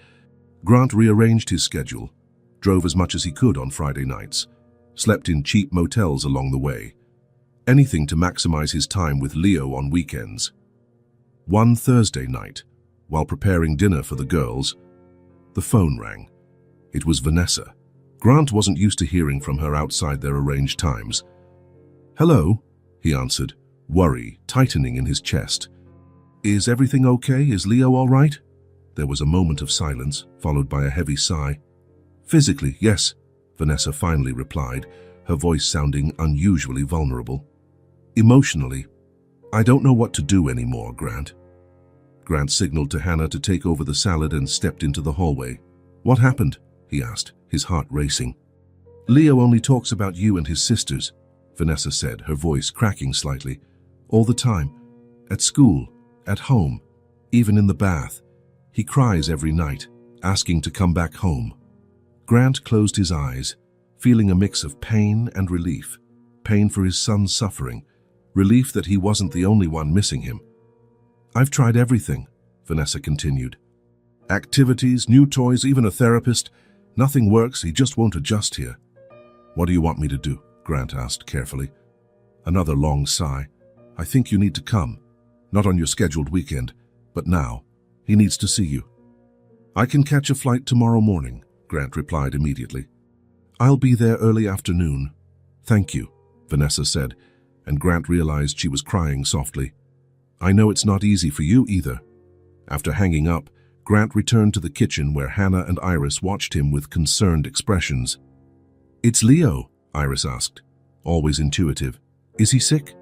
Grant rearranged his schedule, drove as much as he could on Friday nights, slept in cheap motels along the way, anything to maximize his time with Leo on weekends. One Thursday night, while preparing dinner for the girls, the phone rang. It was Vanessa. Grant wasn't used to hearing from her outside their arranged times. Hello, he answered, worry tightening in his chest. Is everything okay? Is Leo all right? There was a moment of silence, followed by a heavy sigh. Physically, yes, Vanessa finally replied, her voice sounding unusually vulnerable. Emotionally, I don't know what to do anymore, Grant. Grant signaled to Hannah to take over the salad and stepped into the hallway. What happened? He asked, his heart racing. Leo only talks about you and his sisters, Vanessa said, her voice cracking slightly. All the time. At school, at home, even in the bath. He cries every night, asking to come back home. Grant closed his eyes, feeling a mix of pain and relief. Pain for his son's suffering, relief that he wasn't the only one missing him. I've tried everything, Vanessa continued. Activities, new toys, even a therapist. Nothing works, he just won't adjust here. What do you want me to do? Grant asked carefully. Another long sigh. I think you need to come. Not on your scheduled weekend, but now. He needs to see you. I can catch a flight tomorrow morning, Grant replied immediately. I'll be there early afternoon. Thank you, Vanessa said, and Grant realized she was crying softly. I know it's not easy for you either. After hanging up, Grant returned to the kitchen where Hannah and Iris watched him with concerned expressions. It's Leo, Iris asked, always intuitive. Is he sick?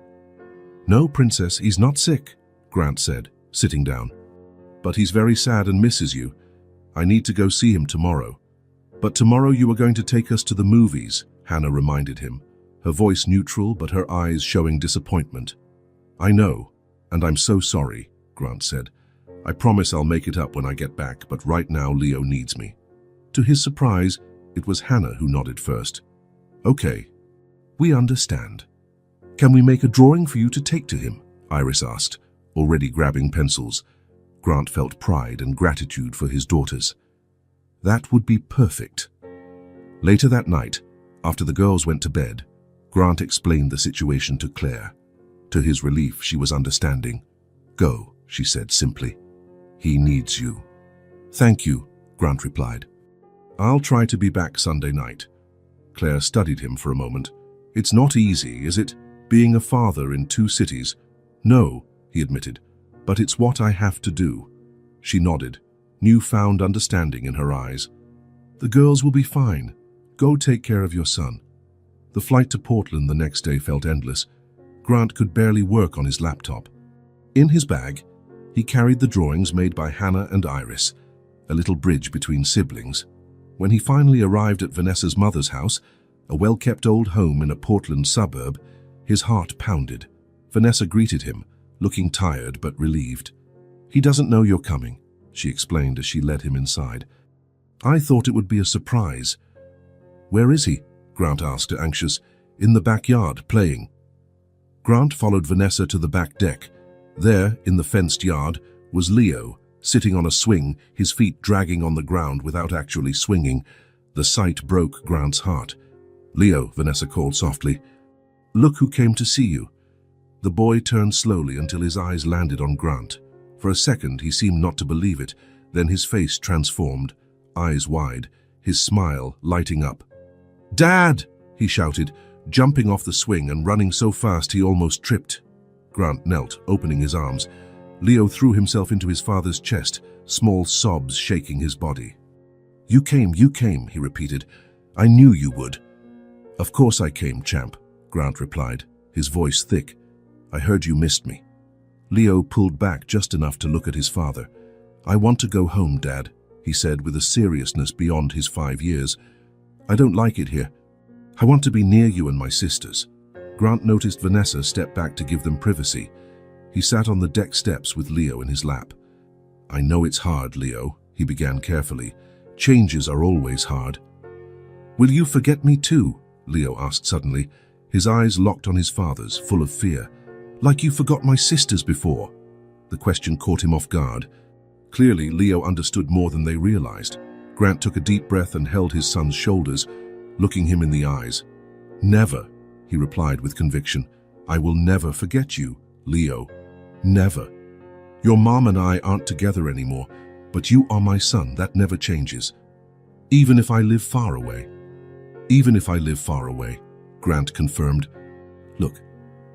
No, Princess, he's not sick, Grant said, sitting down. But he's very sad and misses you. I need to go see him tomorrow. But tomorrow you are going to take us to the movies, Hannah reminded him, her voice neutral but her eyes showing disappointment. I know, and I'm so sorry, Grant said. I promise I'll make it up when I get back, but right now Leo needs me. To his surprise, it was Hannah who nodded first. Okay, we understand. Can we make a drawing for you to take to him? Iris asked, already grabbing pencils. Grant felt pride and gratitude for his daughters. That would be perfect. Later that night, after the girls went to bed, Grant explained the situation to Claire. To his relief, she was understanding. Go, she said simply. He needs you. Thank you, Grant replied. I'll try to be back Sunday night. Claire studied him for a moment. It's not easy, is it, being a father in 2 cities? No, he admitted, but it's what I have to do. She nodded, newfound understanding in her eyes. The girls will be fine. Go take care of your son. The flight to Portland the next day felt endless. Grant could barely work on his laptop. In his bag, he carried the drawings made by Hannah and Iris, a little bridge between siblings. When he finally arrived at Vanessa's mother's house, a well-kept old home in a Portland suburb, his heart pounded. Vanessa greeted him, looking tired but relieved. He doesn't know you're coming, she explained as she led him inside. I thought it would be a surprise. Where is he? Grant asked, anxious. In the backyard, playing. Grant followed Vanessa to the back deck. There, in the fenced yard, was Leo, sitting on a swing, his feet dragging on the ground without actually swinging. The sight broke Grant's heart. Leo, Vanessa called softly. Look who came to see you. The boy turned slowly until his eyes landed on Grant. For a second, he seemed not to believe it. Then his face transformed, eyes wide, his smile lighting up. Dad! He shouted, jumping off the swing and running so fast he almost tripped. Grant knelt, opening his arms. Leo threw himself into his father's chest, small sobs shaking his body. You came, he repeated. I knew you would. Of course I came, champ, Grant replied, his voice thick. I heard you missed me. Leo pulled back just enough to look at his father. I want to go home, Dad, he said with a seriousness beyond his 5 years. I don't like it here. I want to be near you and my sisters. Grant noticed Vanessa step back to give them privacy. He sat on the deck steps with Leo in his lap. I know it's hard, Leo, he began carefully. Changes are always hard. Will you forget me too? Leo asked suddenly, his eyes locked on his father's, full of fear. Like you forgot my sisters before. The question caught him off guard. Clearly, Leo understood more than they realized. Grant took a deep breath and held his son's shoulders, looking him in the eyes. Never, he replied with conviction. I will never forget you, Leo. Never. Your mom and I aren't together anymore, but you are my son. That never changes. Even if I live far away. Even if I live far away, Grant confirmed. Look,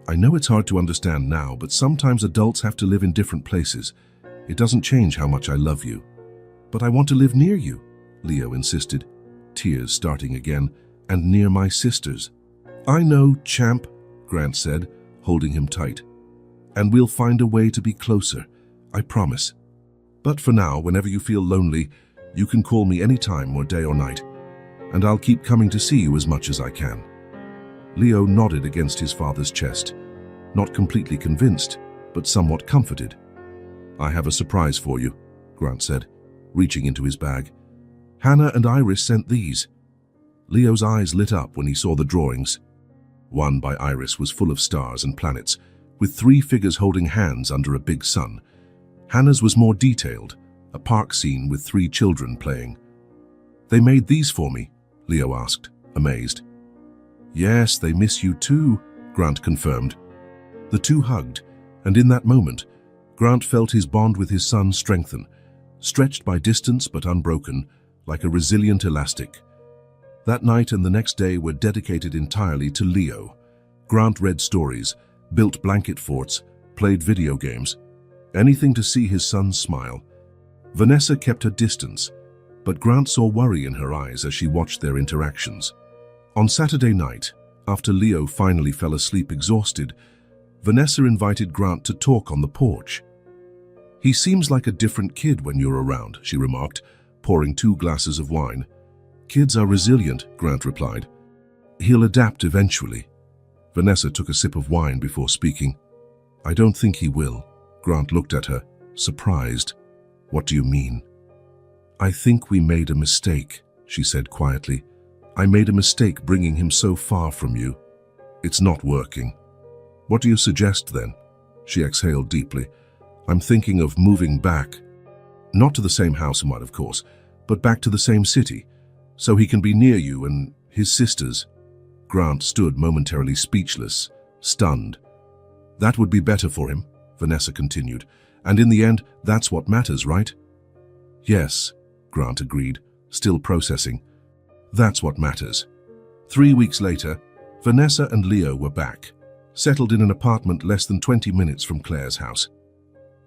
I know it's hard to understand now, but sometimes adults have to live in different places. It doesn't change how much I love you. But I want to live near you, Leo insisted, tears starting again, and near my sisters. I know, champ, Grant said, holding him tight. And we'll find a way to be closer, I promise. But for now, whenever you feel lonely, you can call me any time or day or night, and I'll keep coming to see you as much as I can. Leo nodded against his father's chest, not completely convinced, but somewhat comforted. I have a surprise for you, Grant said, reaching into his bag. Hannah and Iris sent these. Leo's eyes lit up when he saw the drawings. One by Iris was full of stars and planets, with 3 figures holding hands under a big sun. Hannah's was more detailed, a park scene with 3 children playing. They made these for me, Leo asked, amazed. Yes, they miss you too, Grant confirmed. The two hugged, and in that moment, Grant felt his bond with his son strengthen, stretched by distance but unbroken, like a resilient elastic. That night and the next day were dedicated entirely to Leo. Grant read stories, built blanket forts, played video games, anything to see his son smile. Vanessa kept her distance, but Grant saw worry in her eyes as she watched their interactions. On Saturday night, after Leo finally fell asleep exhausted, Vanessa invited Grant to talk on the porch. "He seems like a different kid when you're around," she remarked, pouring 2 glasses of wine. "Kids are resilient," Grant replied. "He'll adapt eventually." Vanessa took a sip of wine before speaking. "I don't think he will." Grant looked at her, surprised. "What do you mean?" "I think we made a mistake," she said quietly. "I made a mistake bringing him so far from you. It's not working." "What do you suggest then?" She exhaled deeply. "I'm thinking of moving back. Not to the same house, of course, but back to the same city, so he can be near you and his sisters." Grant stood momentarily speechless, stunned. "That would be better for him," Vanessa continued. "And in the end, that's what matters, right?" "Yes," Grant agreed, still processing. "That's what matters." 3 weeks later, Vanessa and Leo were back, settled in an apartment less than 20 minutes from Claire's house.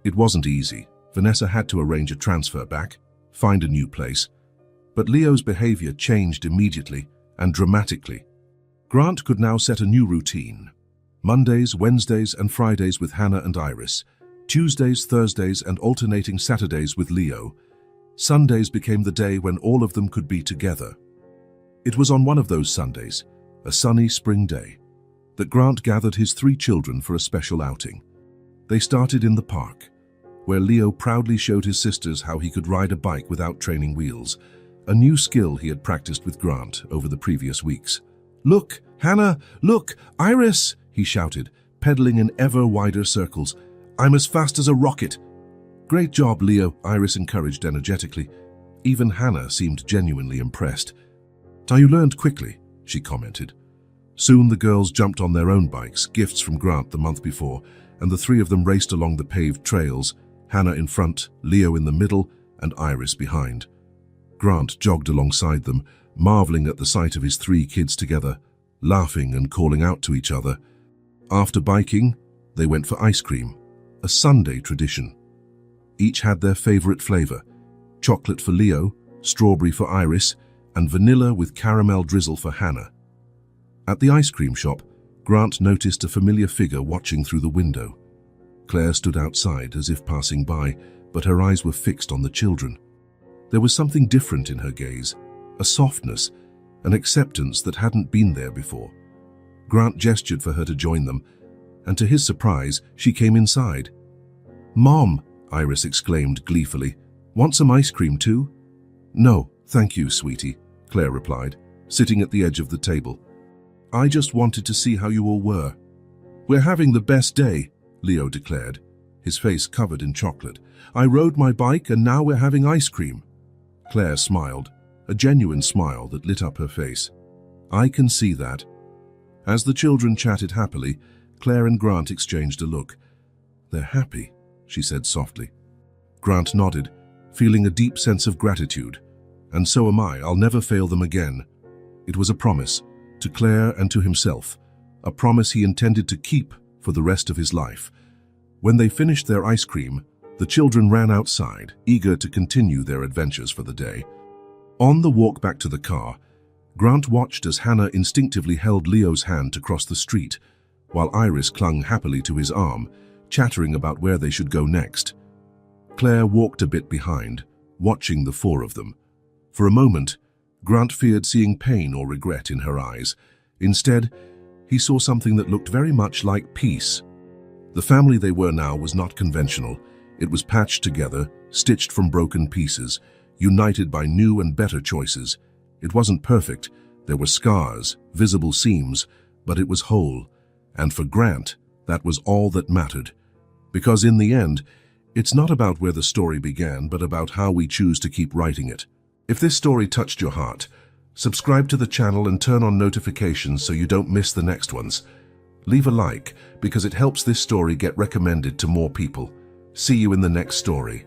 It wasn't easy. Vanessa had to arrange a transfer back, find a new place. But Leo's behavior changed immediately and dramatically. Grant could now set a new routine. Mondays, Wednesdays, and Fridays with Hannah and Iris. Tuesdays, Thursdays, and alternating Saturdays with Leo. Sundays became the day when all of them could be together. It was on one of those Sundays, a sunny spring day, that Grant gathered his 3 children for a special outing. They started in the park, where Leo proudly showed his sisters how he could ride a bike without training wheels, a new skill he had practiced with Grant over the previous weeks. "Look, Hannah, look, Iris!" he shouted, pedaling in ever wider circles. "I'm as fast as a rocket." "Great job, Leo," Iris encouraged energetically. Even Hannah seemed genuinely impressed. "You learned quickly," she commented. Soon the girls jumped on their own bikes, gifts from Grant the month before, and the 3 of them raced along the paved trails, Hannah in front, Leo in the middle, and Iris behind. Grant jogged alongside them, marveling at the sight of his 3 kids together, laughing and calling out to each other. After biking, they went for ice cream, a Sunday tradition. Each had their favorite flavor: chocolate for Leo, strawberry for Iris, and vanilla with caramel drizzle for Hannah. At the ice cream shop, Grant noticed a familiar figure watching through the window. Claire stood outside as if passing by, but her eyes were fixed on the children. There was something different in her gaze, a softness, an acceptance that hadn't been there before. Grant gestured for her to join them, and to his surprise, she came inside. "Mom," Iris exclaimed gleefully, "want some ice cream too?" "No, thank you, sweetie," Claire replied, sitting at the edge of the table. "I just wanted to see how you all were." "We're having the best day," Leo declared, his face covered in chocolate. "I rode my bike and now we're having ice cream." Claire smiled, a genuine smile that lit up her face. "I can see that." As the children chatted happily, Claire and Grant exchanged a look. "They're happy," she said softly. Grant nodded, feeling a deep sense of gratitude. "And so am I. I'll never fail them again." It was a promise, to Claire and to himself, a promise he intended to keep for the rest of his life. When they finished their ice cream, the children ran outside, eager to continue their adventures for the day. On the walk back to the car, Grant watched as Hannah instinctively held Leo's hand to cross the street, while Iris clung happily to his arm, chattering about where they should go next. Claire walked a bit behind, watching the 4 of them. For a moment, Grant feared seeing pain or regret in her eyes. Instead, he saw something that looked very much like peace. The family they were now was not conventional. It was patched together, stitched from broken pieces, united by new and better choices. It wasn't perfect. There were scars, visible seams, but it was whole. And for Grant, that was all that mattered. Because in the end, it's not about where the story began, but about how we choose to keep writing it. If this story touched your heart, subscribe to the channel and turn on notifications so you don't miss the next ones. Leave a like because it helps this story get recommended to more people. See you in the next story.